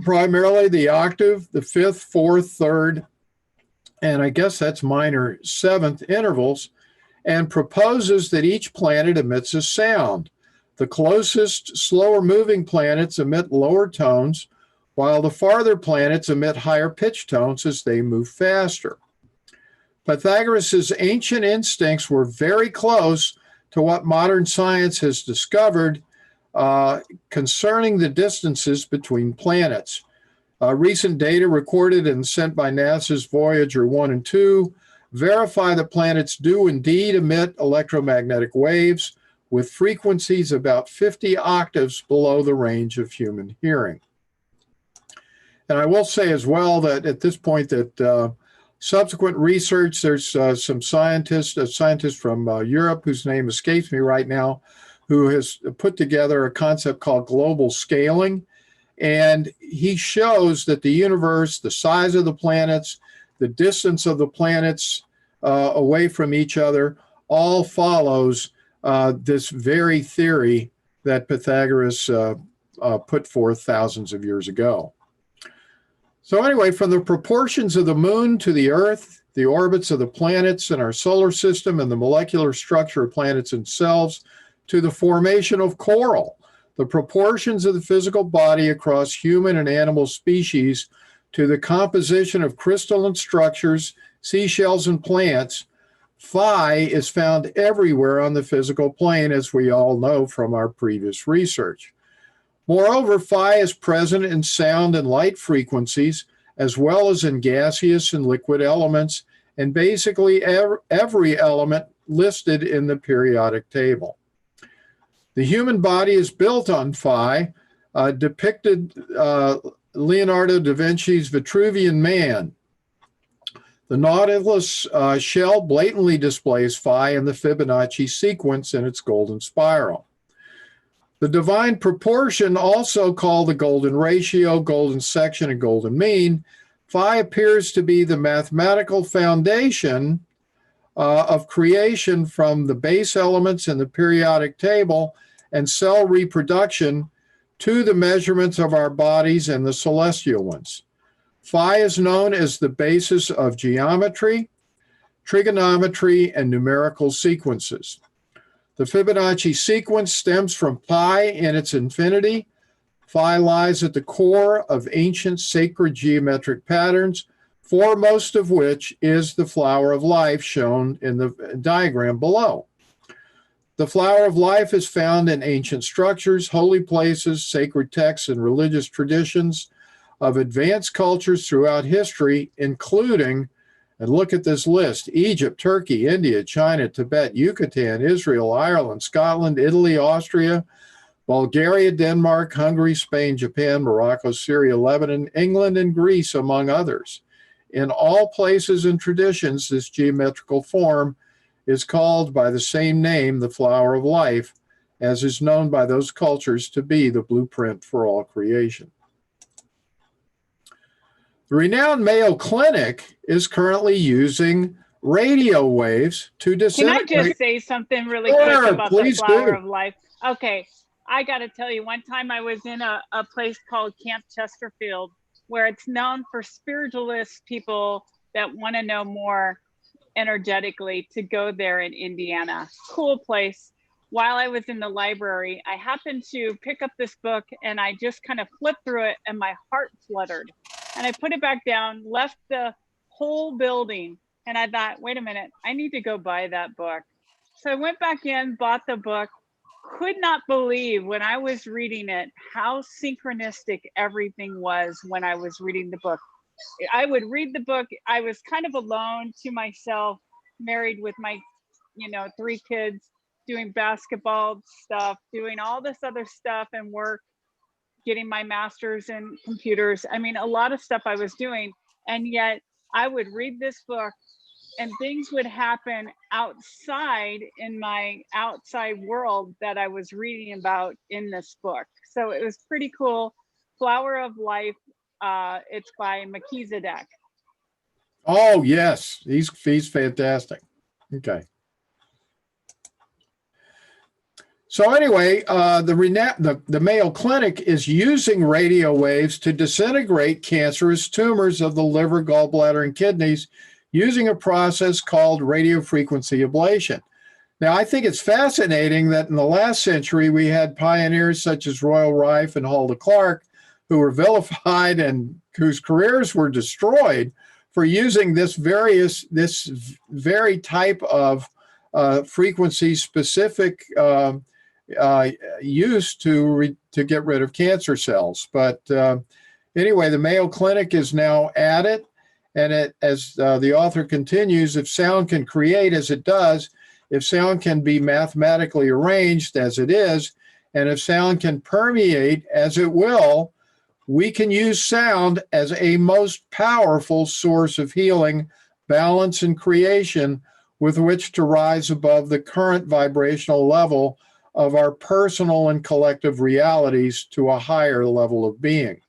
primarily the octave, the 5th, 4th, 3rd, and I guess that's minor 7th intervals, and proposes that each planet emits a sound. The closest, slower moving planets emit lower tones, while the farther planets emit higher pitch tones as they move faster. Pythagoras' ancient instincts were very close to what modern science has discovered concerning the distances between planets. Recent data recorded and sent by NASA's Voyager 1 and 2 verify that planets do indeed emit electromagnetic waves with frequencies about 50 octaves below the range of human hearing. And I will say as well that at this point that subsequent research, there's some scientist from Europe whose name escapes me right now, who has put together a concept called global scaling. And he shows that the universe, the size of the planets, the distance of the planets away from each other, all follows this very theory that Pythagoras put forth thousands of years ago. So anyway, from the proportions of the moon to the Earth, the orbits of the planets in our solar system, and the molecular structure of planets themselves, to the formation of coral, the proportions of the physical body across human and animal species, to the composition of crystalline structures, seashells, and plants, phi is found everywhere on the physical plane, as we all know from our previous research. Moreover, phi is present in sound and light frequencies, as well as in gaseous and liquid elements, and basically every element listed in the periodic table. The human body is built on phi, depicted Leonardo da Vinci's Vitruvian Man. The Nautilus shell blatantly displays phi in the Fibonacci sequence in its golden spiral. The divine proportion, also called the golden ratio, golden section, and golden mean, phi appears to be the mathematical foundation of creation from the base elements in the periodic table and cell reproduction to the measurements of our bodies and the celestial ones. Phi is known as the basis of geometry, trigonometry, and numerical sequences. The Fibonacci sequence stems from pi in its infinity. Phi lies at the core of ancient sacred geometric patterns, foremost of which is the flower of life shown in the diagram below. The flower of life is found in ancient structures, holy places, sacred texts, and religious traditions of advanced cultures throughout history, including, and look at this list, Egypt, Turkey, India, China, Tibet, Yucatan, Israel, Ireland, Scotland, Italy, Austria, Bulgaria, Denmark, Hungary, Spain, Japan, Morocco, Syria, Lebanon, England, and Greece, among others. In all places and traditions, this geometrical form is called by the same name, the flower of life, as is known by those cultures to be the blueprint for all creation. The renowned Mayo Clinic is currently using radio waves to Can disintegrate. I just say something really Sure, quick about the please flower do. of life? Okay, I got to tell you, one time I was in a place called Camp Chesterfield, where it's known for spiritualist people that want to know more energetically to go there in Indiana. Cool place. While I was in the library, I happened to pick up this book and I just kind of flipped through it and my heart fluttered. And I put it back down, left the whole building, and I thought, wait a minute, I need to go buy that book. So I went back in, bought the book, could not believe when I was reading it how synchronistic everything was when I was reading the book. I would read the book. I was kind of alone to myself, married with my, 3 kids, doing basketball stuff, doing all this other stuff and work, getting my master's in computers. I mean, a lot of stuff I was doing. And yet I would read this book and things would happen outside in my outside world that I was reading about in this book. So it was pretty cool. Flower of Life. It's by Melchizedek. Oh, yes. He's fantastic. Okay. So anyway, the Mayo Clinic is using radio waves to disintegrate cancerous tumors of the liver, gallbladder, and kidneys using a process called radiofrequency ablation. Now, I think it's fascinating that in the last century, we had pioneers such as Royal Rife and Hulda Clark, who were vilified and whose careers were destroyed for using this very type of frequency-specific use to get rid of cancer cells. But anyway, the Mayo Clinic is now at it. And as the author continues, if sound can create as it does, if sound can be mathematically arranged as it is, and if sound can permeate as it will, we can use sound as a most powerful source of healing, balance, and creation with which to rise above the current vibrational level of our personal and collective realities to a higher level of being.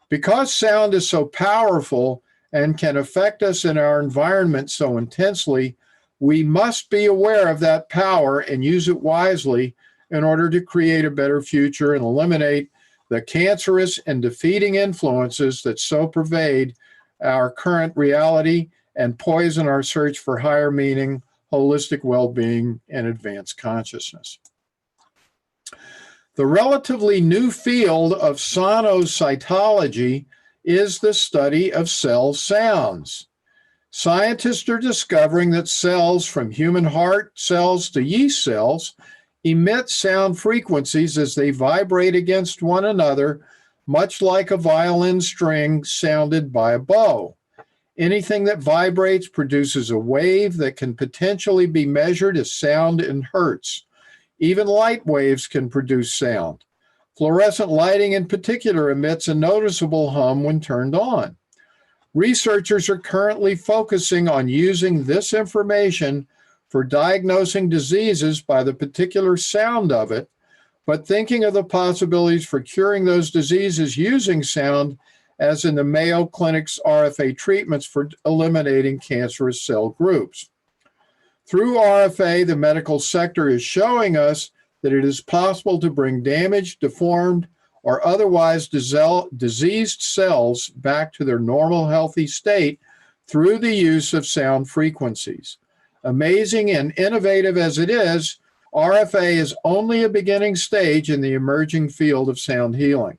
Because sound is so powerful and can affect us in our environment so intensely, we must be aware of that power and use it wisely in order to create a better future and eliminate the cancerous and defeating influences that so pervade our current reality and poison our search for higher meaning, holistic well-being, and advanced consciousness. The relatively new field of sonocytology is the study of cell sounds. Scientists are discovering that cells, from human heart cells to yeast cells, emit sound frequencies as they vibrate against one another, much like a violin string sounded by a bow. Anything that vibrates produces a wave that can potentially be measured as sound in hertz. Even light waves can produce sound. Fluorescent lighting in particular emits a noticeable hum when turned on. Researchers are currently focusing on using this information for diagnosing diseases by the particular sound of it, but thinking of the possibilities for curing those diseases using sound, as in the Mayo Clinic's RFA treatments for eliminating cancerous cell groups. Through RFA, the medical sector is showing us that it is possible to bring damaged, deformed, or otherwise diseased cells back to their normal, healthy state through the use of sound frequencies. Amazing and innovative as it is, RFA is only a beginning stage in the emerging field of sound healing.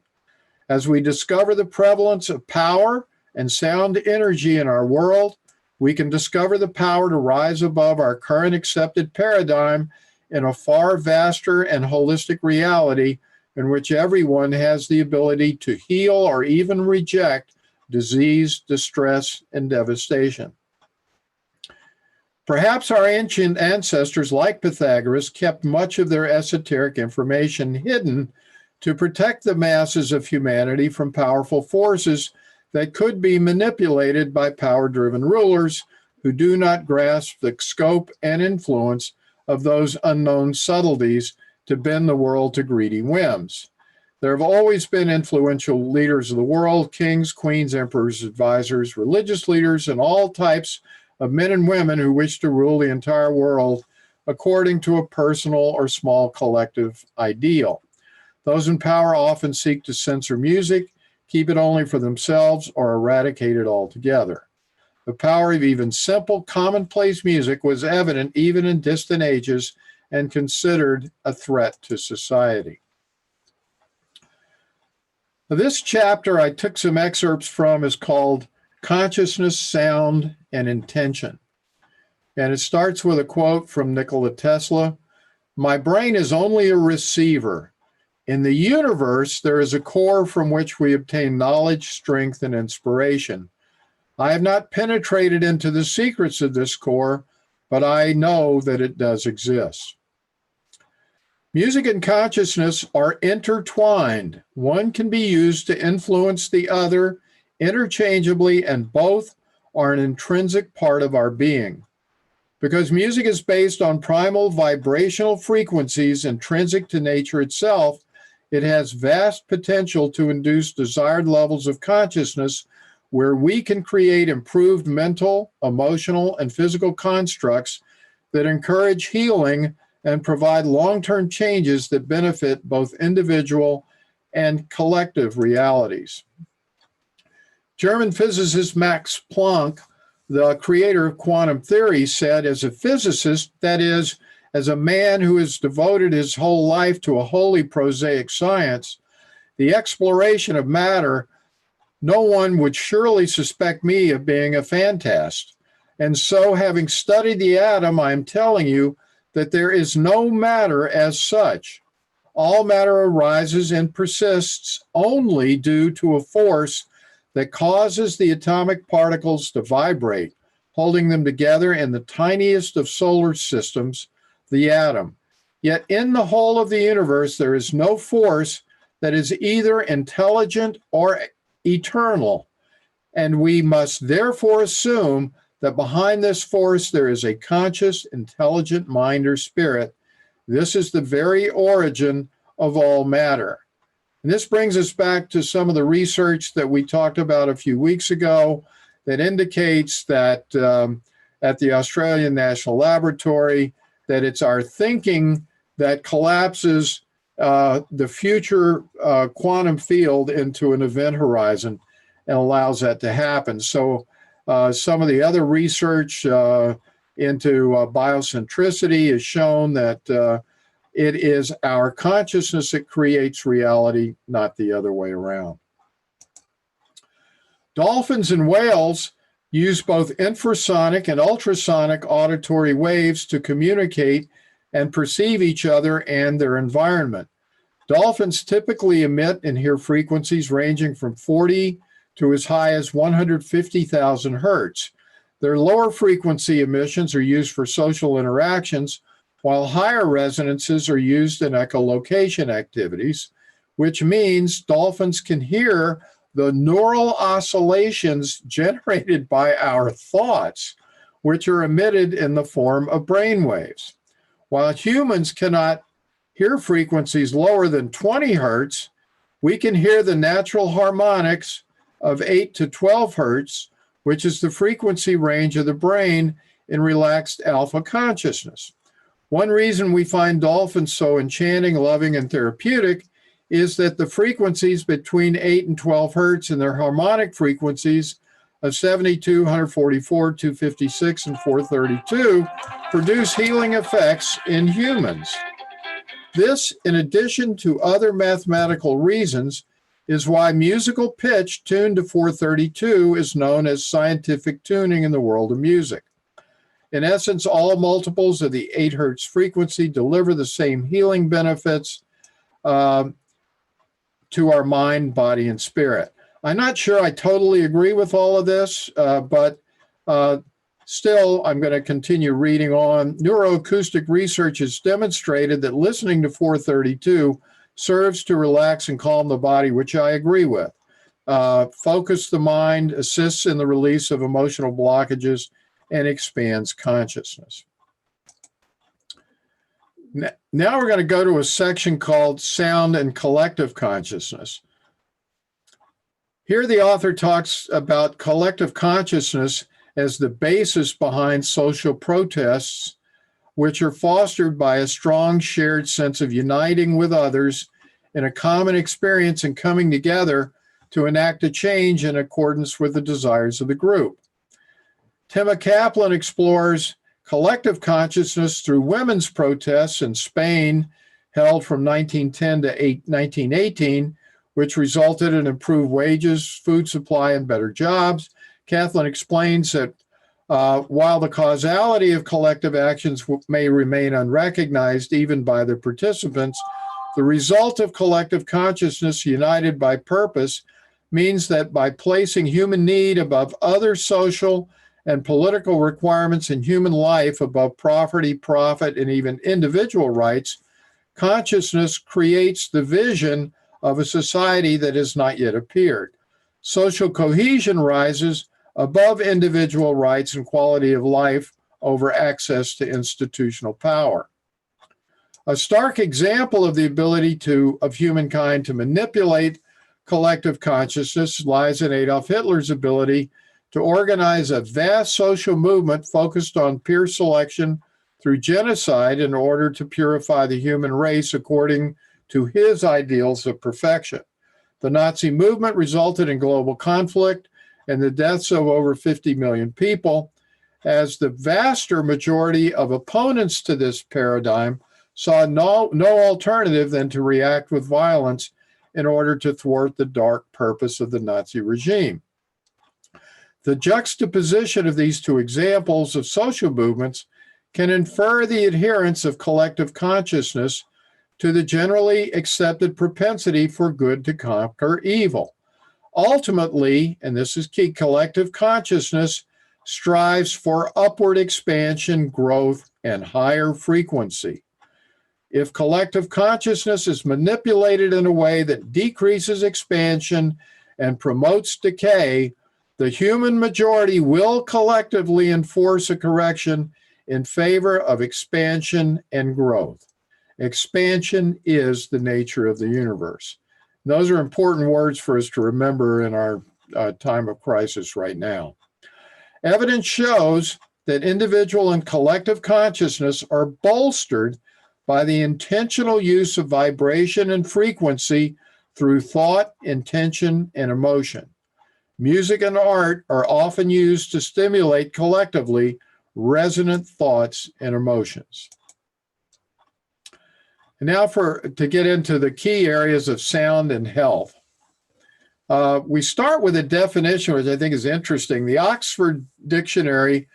As we discover the prevalence of power and sound energy in our world, we can discover the power to rise above our current accepted paradigm in a far vaster and holistic reality in which everyone has the ability to heal or even reject disease, distress, and devastation. Perhaps our ancient ancestors, like Pythagoras, kept much of their esoteric information hidden to protect the masses of humanity from powerful forces that could be manipulated by power-driven rulers who do not grasp the scope and influence of those unknown subtleties to bend the world to greedy whims. There have always been influential leaders of the world, kings, queens, emperors, advisors, religious leaders, and all types of men and women who wish to rule the entire world according to a personal or small collective ideal. Those in power often seek to censor music, keep it only for themselves, or eradicate it altogether. The power of even simple, commonplace music was evident even in distant ages and considered a threat to society. This chapter I took some excerpts from is called Consciousness, Sound, and Intention. And it starts with a quote from Nikola Tesla. "My brain is only a receiver. In the universe, there is a core from which we obtain knowledge, strength, and inspiration. I have not penetrated into the secrets of this core, but I know that it does exist." Music and consciousness are intertwined. One can be used to influence the other interchangeably, and both are an intrinsic part of our being. Because music is based on primal vibrational frequencies intrinsic to nature itself, it has vast potential to induce desired levels of consciousness where we can create improved mental, emotional, and physical constructs that encourage healing and provide long-term changes that benefit both individual and collective realities. German physicist Max Planck, the creator of quantum theory, said, as a physicist, that is, as a man who has devoted his whole life to a wholly prosaic science, the exploration of matter, no one would surely suspect me of being a fantast. And so, having studied the atom, I am telling you that there is no matter as such. All matter arises and persists only due to a force that causes the atomic particles to vibrate, holding them together in the tiniest of solar systems, the atom. Yet in the whole of the universe, there is no force that is either intelligent or eternal, and we must therefore assume that behind this force there is a conscious, intelligent mind or spirit. This is the very origin of all matter. And this brings us back to some of the research that we talked about a few weeks ago that indicates that at the Australian National Laboratory, that it's our thinking that collapses the future quantum field into an event horizon and allows that to happen. So some of the other research into biocentricity has shown that it is our consciousness that creates reality, not the other way around. Dolphins and whales use both infrasonic and ultrasonic auditory waves to communicate and perceive each other and their environment. Dolphins typically emit and hear frequencies ranging from 40 to as high as 150,000 hertz. Their lower frequency emissions are used for social interactions, while higher resonances are used in echolocation activities, which means dolphins can hear the neural oscillations generated by our thoughts, which are emitted in the form of brain waves. While humans cannot hear frequencies lower than 20 hertz, we can hear the natural harmonics of 8 to 12 hertz, which is the frequency range of the brain in relaxed alpha consciousness. One reason we find dolphins so enchanting, loving, and therapeutic is that the frequencies between 8 and 12 hertz and their harmonic frequencies of 72, 144, 256, and 432 produce healing effects in humans. This, in addition to other mathematical reasons, is why musical pitch tuned to 432 is known as scientific tuning in the world of music. In essence, all multiples of the 8 hertz frequency deliver the same healing benefits to our mind, body, and spirit. I'm not sure I totally agree with all of this, but still, I'm going to continue reading on. Neuroacoustic research has demonstrated that listening to 432 serves to relax and calm the body, which I agree with. focus the mind, assists in the release of emotional blockages, and expands consciousness. Now we're going to go to a section called Sound and Collective Consciousness. Here the author talks about collective consciousness as the basis behind social protests, which are fostered by a strong shared sense of uniting with others in a common experience and coming together to enact a change in accordance with the desires of the group. Tima Kaplan explores collective consciousness through women's protests in Spain, held from 1910 to 1918, which resulted in improved wages, food supply, and better jobs. Kaplan explains that while the causality of collective actions may remain unrecognized even by the participants, the result of collective consciousness united by purpose means that by placing human need above other social and political requirements in human life above property, profit, and even individual rights, consciousness creates the vision of a society that has not yet appeared. Social cohesion rises above individual rights and quality of life over access to institutional power. A stark example of the ability of humankind to manipulate collective consciousness lies in Adolf Hitler's ability to organize a vast social movement focused on peer selection through genocide in order to purify the human race according to his ideals of perfection. The Nazi movement resulted in global conflict and the deaths of over 50 million people, as the vaster majority of opponents to this paradigm saw no alternative than to react with violence in order to thwart the dark purpose of the Nazi regime. The juxtaposition of these two examples of social movements can infer the adherence of collective consciousness to the generally accepted propensity for good to conquer evil. Ultimately, and this is key, collective consciousness strives for upward expansion, growth, and higher frequency. If collective consciousness is manipulated in a way that decreases expansion and promotes decay, the human majority will collectively enforce a correction in favor of expansion and growth. Expansion is the nature of the universe. And those are important words for us to remember in our time of crisis right now. Evidence shows that individual and collective consciousness are bolstered by the intentional use of vibration and frequency through thought, intention, and emotion. Music and art are often used to stimulate collectively resonant thoughts and emotions. And now to get into the key areas of sound and health. We start with a definition which I think is interesting. The Oxford Dictionary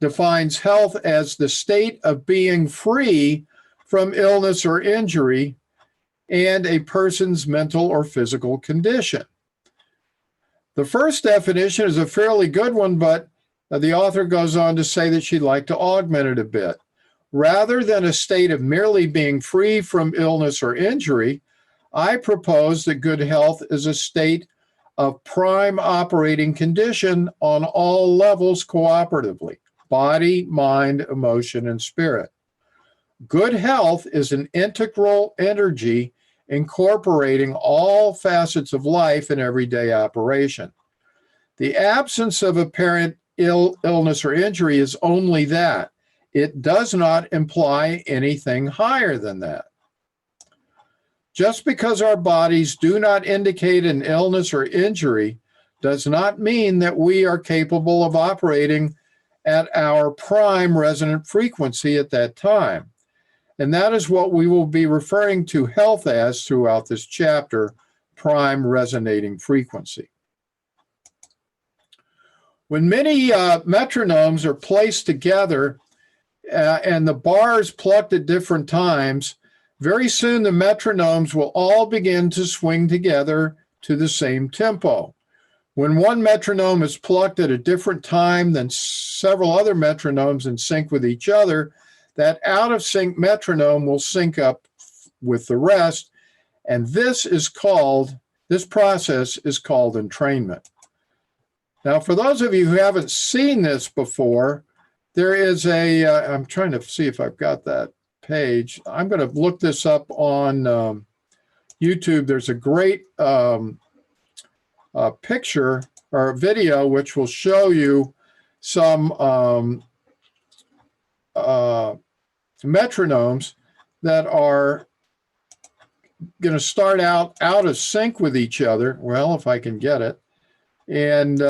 defines health as the state of being free from illness or injury and a person's mental or physical condition. The first definition is a fairly good one, but the author goes on to say that she'd like to augment it a bit. Rather than a state of merely being free from illness or injury, I propose that good health is a state of prime operating condition on all levels cooperatively: body, mind, emotion, and spirit. Good health is an integral energy incorporating all facets of life in everyday operation. The absence of apparent illness or injury is only that. It does not imply anything higher than that. Just because our bodies do not indicate an illness or injury does not mean that we are capable of operating at our prime resonant frequency at that time. And that is what we will be referring to health as throughout this chapter: prime resonating frequency. When many metronomes are placed together and the bars plucked at different times, very soon the metronomes will all begin to swing together to the same tempo. When one metronome is plucked at a different time than several other metronomes in sync with each other, that out-of-sync metronome will sync up with the rest, and this is called This process is called entrainment. Now, for those of you who haven't seen this before, there is I'm trying to see if I've got that page. I'm going to look this up on YouTube. There's a great picture or a video which will show you some metronomes that are going to start out of sync with each other. Well, if I can get it. And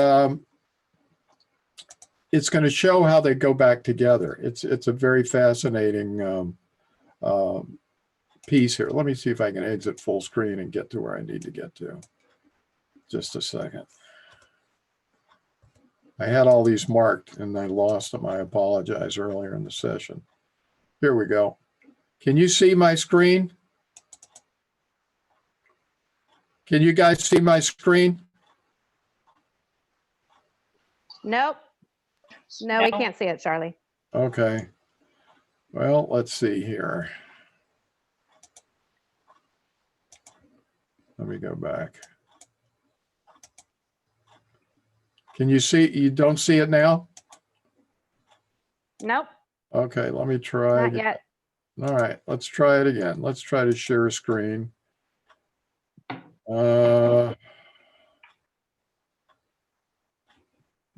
it's going to show how they go back together. It's a very fascinating piece here. Let me see if I can exit full screen and get to where I need to get to. Just a second. I had all these marked and I lost them. I apologize earlier in the session. Here we go. Can you see my screen? Can you guys see my screen? Nope. No, we can't see it, Charlie. Okay. Well, let's see here. Let me go back. Can you see? You don't see it now? Nope, Okay, let me try. not yet. All right, let's try it again. Let's try to share a screen. Let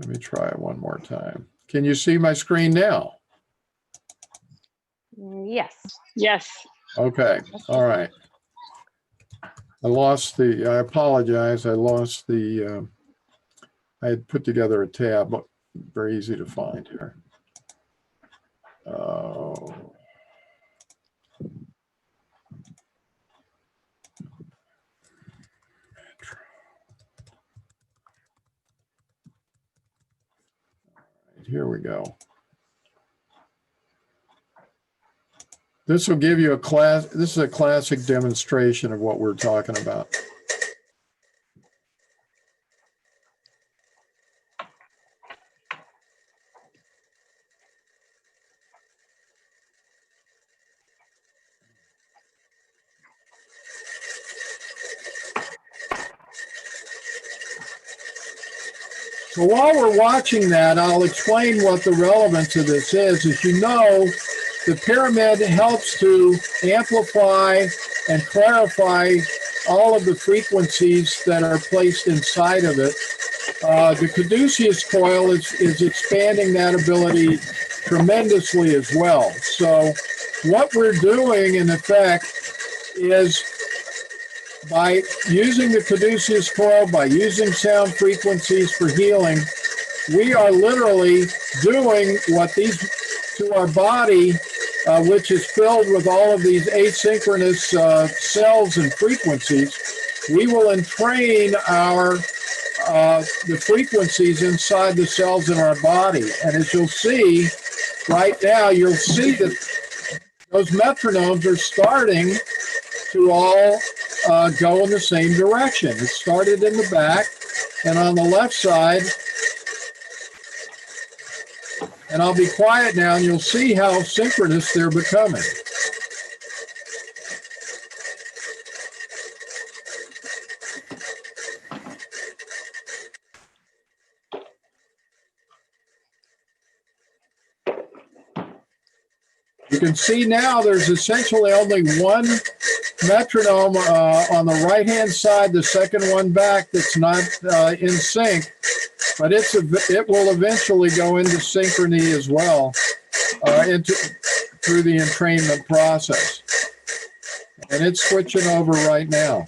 me try it one more time. Can you see my screen now? Yes. Yes. Okay, all right. I apologize. I lost the, I had put together a tab, but very easy to find here. Here we go. This will give you this is a classic demonstration of what we're talking about. So while we're watching that, I'll explain what the relevance of this is. As you know, the pyramid helps to amplify and clarify all of the frequencies that are placed inside of it. The Caduceus coil is expanding that ability tremendously as well. So what we're doing, in effect, is by using the Caduceus coil, by using sound frequencies for healing, we are literally doing what these to our body, which is filled with all of these asynchronous cells and frequencies. We will entrain the frequencies inside the cells in our body. And as you'll see right now, you'll see that those metronomes are starting to all go in the same direction. It started in the back and on the left side. And I'll be quiet now and you'll see how synchronous they're becoming. You can see now there's essentially only one metronome on the right-hand side, the second one back that's not in sync, but it will eventually go into synchrony as well through the entrainment process. And it's switching over right now.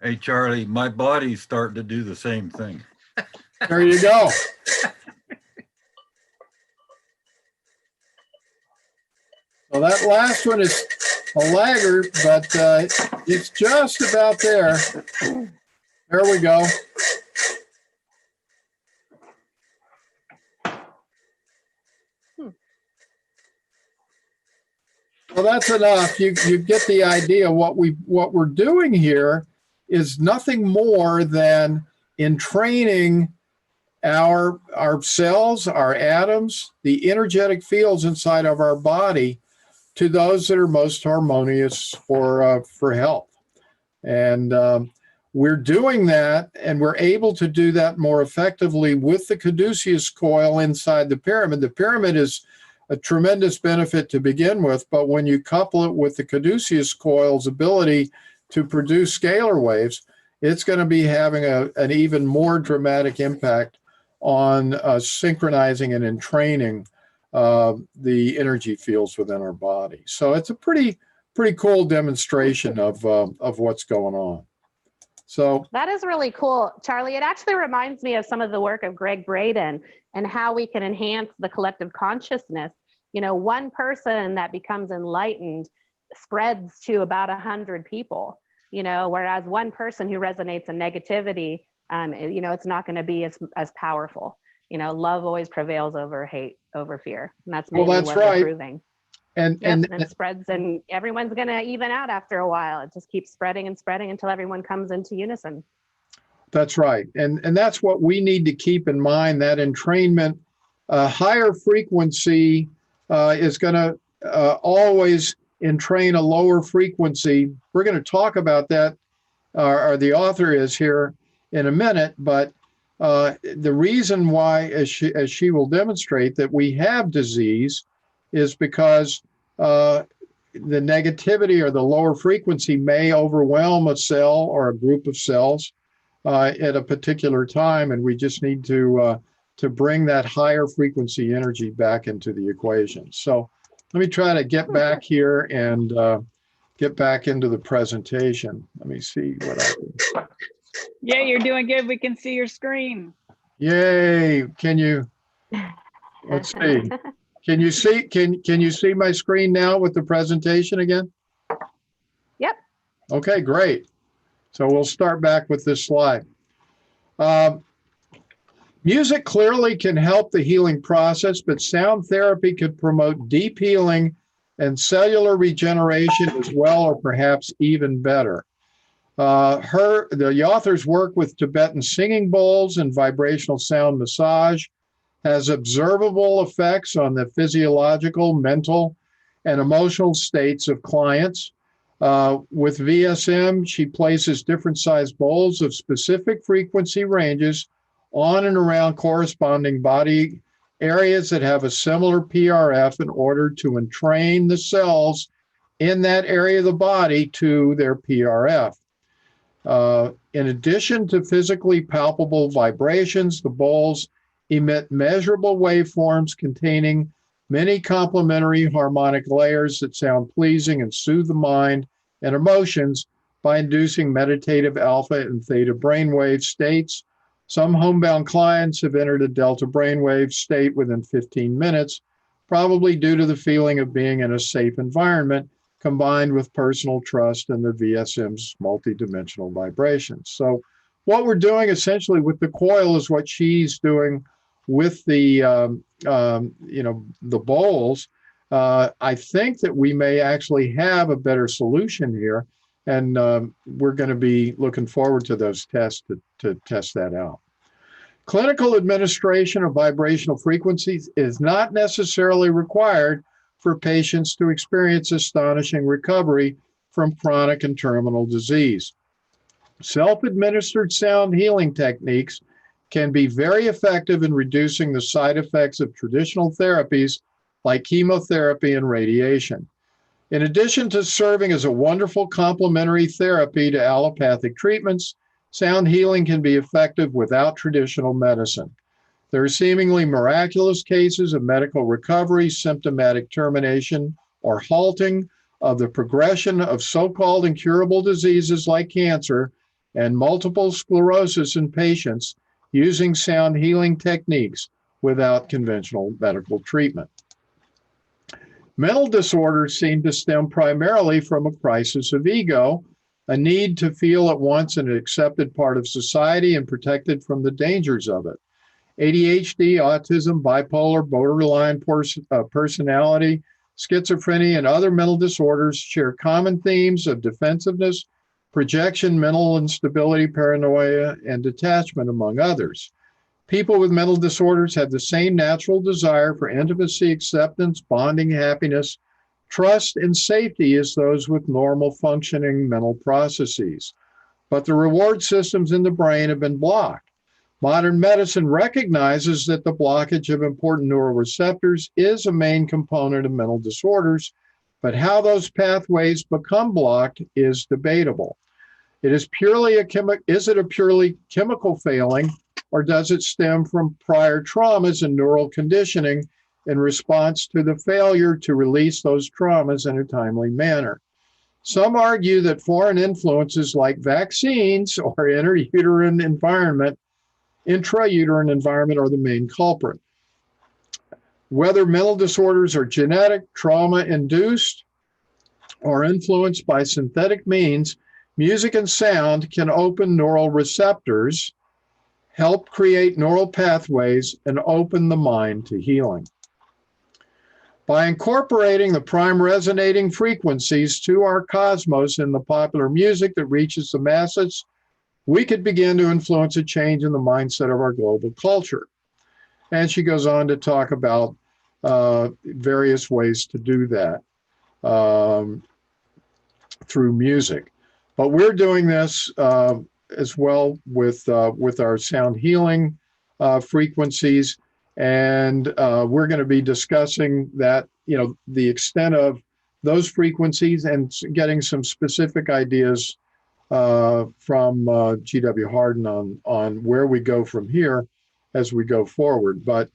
Hey, Charlie, my body's starting to do the same thing. There you go. So that last one is a laggard, but it's just about there. There we go. Well, that's enough. You get the idea. What we're doing here is nothing more than entraining our cells, our atoms, the energetic fields inside of our body to those that are most harmonious for health. And we're doing that, and we're able to do that more effectively with the Caduceus coil inside the pyramid. The pyramid is a tremendous benefit to begin with, but when you couple it with the Caduceus coil's ability to produce scalar waves, it's going to be having an even more dramatic impact on synchronizing and entraining the energy fields within our body. So it's a pretty cool demonstration of what's going on. So that is really cool, Charlie. It actually reminds me of some of the work of Greg Braden and how we can enhance the collective consciousness. You know, one person that becomes enlightened spreads to about 100 people, you know, whereas one person who resonates in negativity, you know, it's not going to be as powerful. You know, love always prevails over hate, over fear. And that's mainly what we're proving. And it spreads, and everyone's going to even out after a while. It just keeps spreading and spreading until everyone comes into unison. That's right. And that's what we need to keep in mind, that entrainment, higher frequency is going to always entrain a lower frequency. We're going to talk about that, or the author is here in a minute, but the reason why, as she will demonstrate, that we have disease is because the negativity or the lower frequency may overwhelm a cell or a group of cells at a particular time, and we just need to bring that higher frequency energy back into the equation. So let me try to get back here and get back into the presentation. Let me see what I can. Yeah, you're doing good. We can see your screen. Yay! Can you? Let's see. Can you see? Can you see my screen now with the presentation again? Yep. Okay, great. So we'll start back with this slide. Music clearly can help the healing process, but sound therapy could promote deep healing and cellular regeneration as well, or perhaps even better. The author's work with Tibetan singing bowls and vibrational sound massage has observable effects on the physiological, mental, and emotional states of clients. With VSM, she places different size bowls of specific frequency ranges on and around corresponding body areas that have a similar PRF in order to entrain the cells in that area of the body to their PRF. In addition to physically palpable vibrations, the bowls emit measurable waveforms containing many complementary harmonic layers that sound pleasing and soothe the mind and emotions by inducing meditative alpha and theta brainwave states. Some homebound clients have entered a delta brainwave state within 15 minutes, probably due to the feeling of being in a safe environment, combined with personal trust and the VSM's multidimensional vibrations. So what we're doing essentially with the coil is what she's doing with the the bowls. I think that we may actually have a better solution here, and we're going to be looking forward to those tests to test that out. Clinical administration of vibrational frequencies is not necessarily required for patients to experience astonishing recovery from chronic and terminal disease. Self-administered sound healing techniques can be very effective in reducing the side effects of traditional therapies like chemotherapy and radiation. In addition to serving as a wonderful complementary therapy to allopathic treatments, sound healing can be effective without traditional medicine. There are seemingly miraculous cases of medical recovery, symptomatic termination, or halting of the progression of so-called incurable diseases like cancer and multiple sclerosis in patients using sound healing techniques without conventional medical treatment. Mental disorders seem to stem primarily from a crisis of ego, a need to feel at once an accepted part of society and protected from the dangers of it. ADHD, autism, bipolar, borderline personality, schizophrenia, and other mental disorders share common themes of defensiveness, projection, mental instability, paranoia, and detachment, among others. People with mental disorders have the same natural desire for intimacy, acceptance, bonding, happiness, trust, and safety as those with normal functioning mental processes. But the reward systems in the brain have been blocked. Modern medicine recognizes that the blockage of important neuroreceptors is a main component of mental disorders, but how those pathways become blocked is debatable. Is it a purely chemical failing, or does it stem from prior traumas and neural conditioning in response to the failure to release those traumas in a timely manner? Some argue that foreign influences like vaccines or intrauterine environment are the main culprit. Whether mental disorders are genetic, trauma-induced, or influenced by synthetic means, music and sound can open neural receptors, help create neural pathways, and open the mind to healing. By incorporating the prime resonating frequencies to our cosmos in the popular music that reaches the masses, we could begin to influence a change in the mindset of our global culture. And she goes on to talk about various ways to do that through music. But we're doing this as well with our sound healing frequencies, and we're going to be discussing that, the extent of those frequencies and getting some specific ideas from G.W. Harden on where we go from here as we go forward. But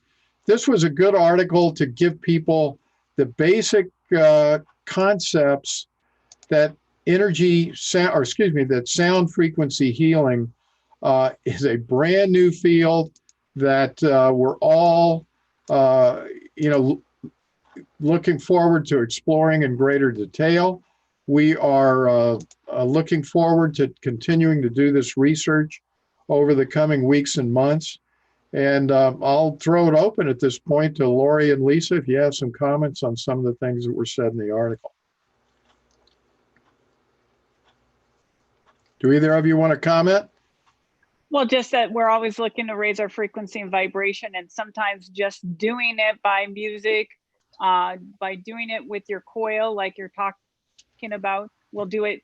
this was a good article to give people the basic concepts that that sound frequency healing is a brand new field that we're all, looking forward to exploring in greater detail. We are looking forward to continuing to do this research over the coming weeks and months. And I'll throw it open at this point to Lori and Lisa if you have some comments on some of the things that were said in the article. Do either of you want to comment? Well, just that we're always looking to raise our frequency and vibration, and sometimes just doing it by music, by doing it with your coil, like you're talking about, we'll do it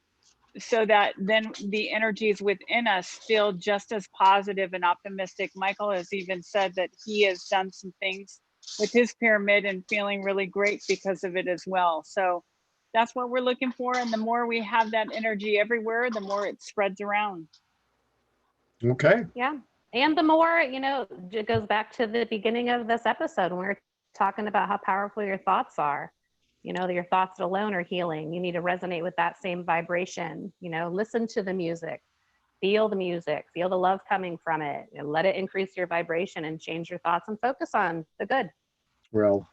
so that then the energies within us feel just as positive and optimistic. Michael has even said that he has done some things with his pyramid and feeling really great because of it as well. So that's what we're looking for. And the more we have that energy everywhere, the more it spreads around. Okay. Yeah. And the more, it goes back to the beginning of this episode when we were talking about how powerful your thoughts are. Your thoughts alone are healing. You need to resonate with that same vibration. Listen to the music, feel the love coming from it, and let it increase your vibration and change your thoughts and focus on the good. Well,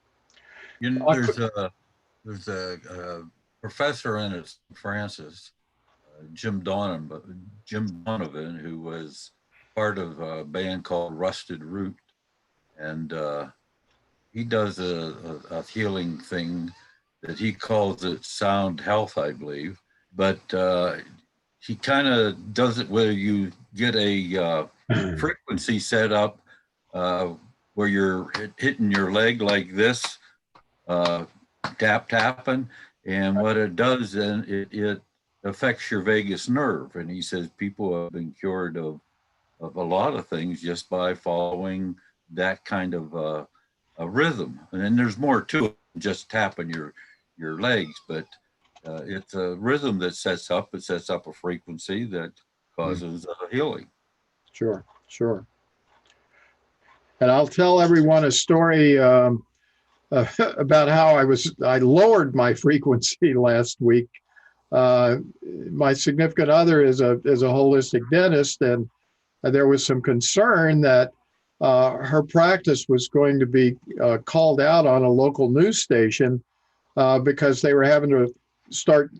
there's a professor in it, Francis, Jim Donovan, who was part of a band called Rusted Root, and he does a healing thing that he calls it sound health, I believe. But he kind of does it where you get a frequency set up where you're hitting your leg like this, tapping, and what it does then it affects your vagus nerve. And he says people have been cured of a lot of things just by following that kind of a rhythm. And then there's more to it than just tapping your legs, but it's a rhythm that sets up a frequency that causes healing. Sure. And I'll tell everyone a story about how I lowered my frequency last week. My significant other is a holistic dentist, and there was some concern that her practice was going to be called out on a local news station because they were having to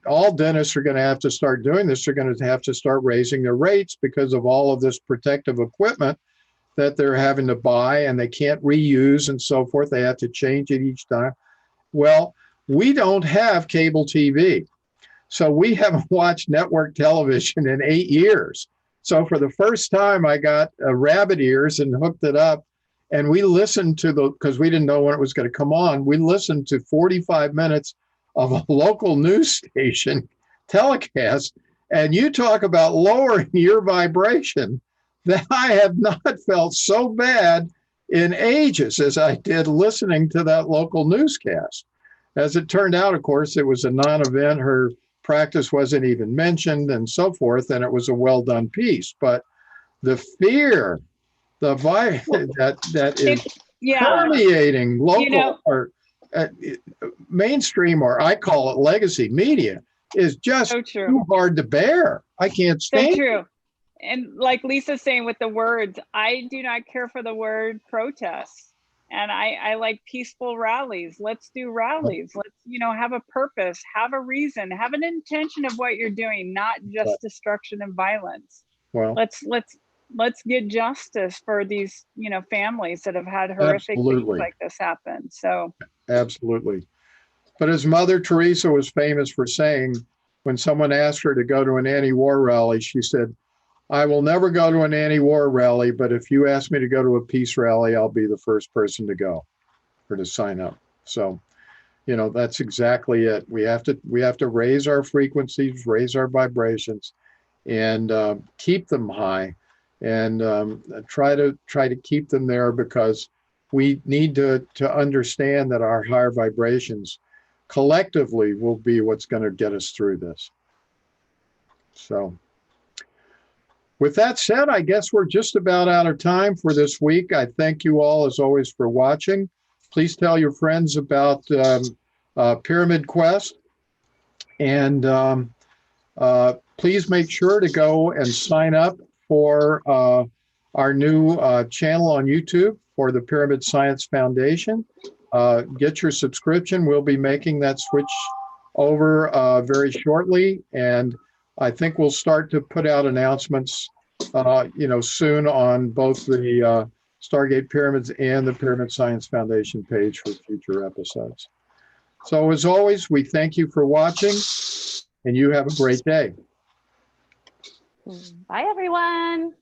all dentists are going to have to start doing this. They're going to have to start raising their rates because of all of this protective equipment that they're having to buy, and they can't reuse and so forth. They have to change it each time. Well, we don't have cable TV. So we haven't watched network television in 8 years. So for the first time, I got rabbit ears and hooked it up. And we listened to because we didn't know when it was going to come on. We listened to 45 minutes of a local news station telecast. And you talk about lowering your vibration, that I have not felt so bad in ages as I did listening to that local newscast. As it turned out, of course, it was a non-event. Her practice wasn't even mentioned and so forth, and it was a well-done piece. But the fear, that is permeating local or mainstream, or I call it legacy media, is just so too hard to bear. I can't stand so true. And like Lisa's saying with the words, I do not care for the word protest. And I like peaceful rallies. Let's do rallies. Let's, have a purpose, have a reason, have an intention of what you're doing, not just destruction and violence. Well, let's get justice for these, families that have had horrific things like this happen. So absolutely. But as Mother Teresa was famous for saying, when someone asked her to go to an anti-war rally, she said, I will never go to an anti-war rally, but if you ask me to go to a peace rally, I'll be the first person to go or to sign up. So, that's exactly it. We have to raise our frequencies, raise our vibrations, and keep them high, and try to keep them there, because we need to understand that our higher vibrations collectively will be what's going to get us through this. So with that said, I guess we're just about out of time for this week. I thank you all, as always, for watching. Please tell your friends about Pyramid Quest. And please make sure to go and sign up for our new channel on YouTube for the Pyramid Science Foundation. Get your subscription. We'll be making that switch over very shortly. And I think we'll start to put out announcements, soon on both the Stargate Pyramids and the Pyramid Science Foundation page for future episodes. So as always, we thank you for watching, and you have a great day. Bye, everyone.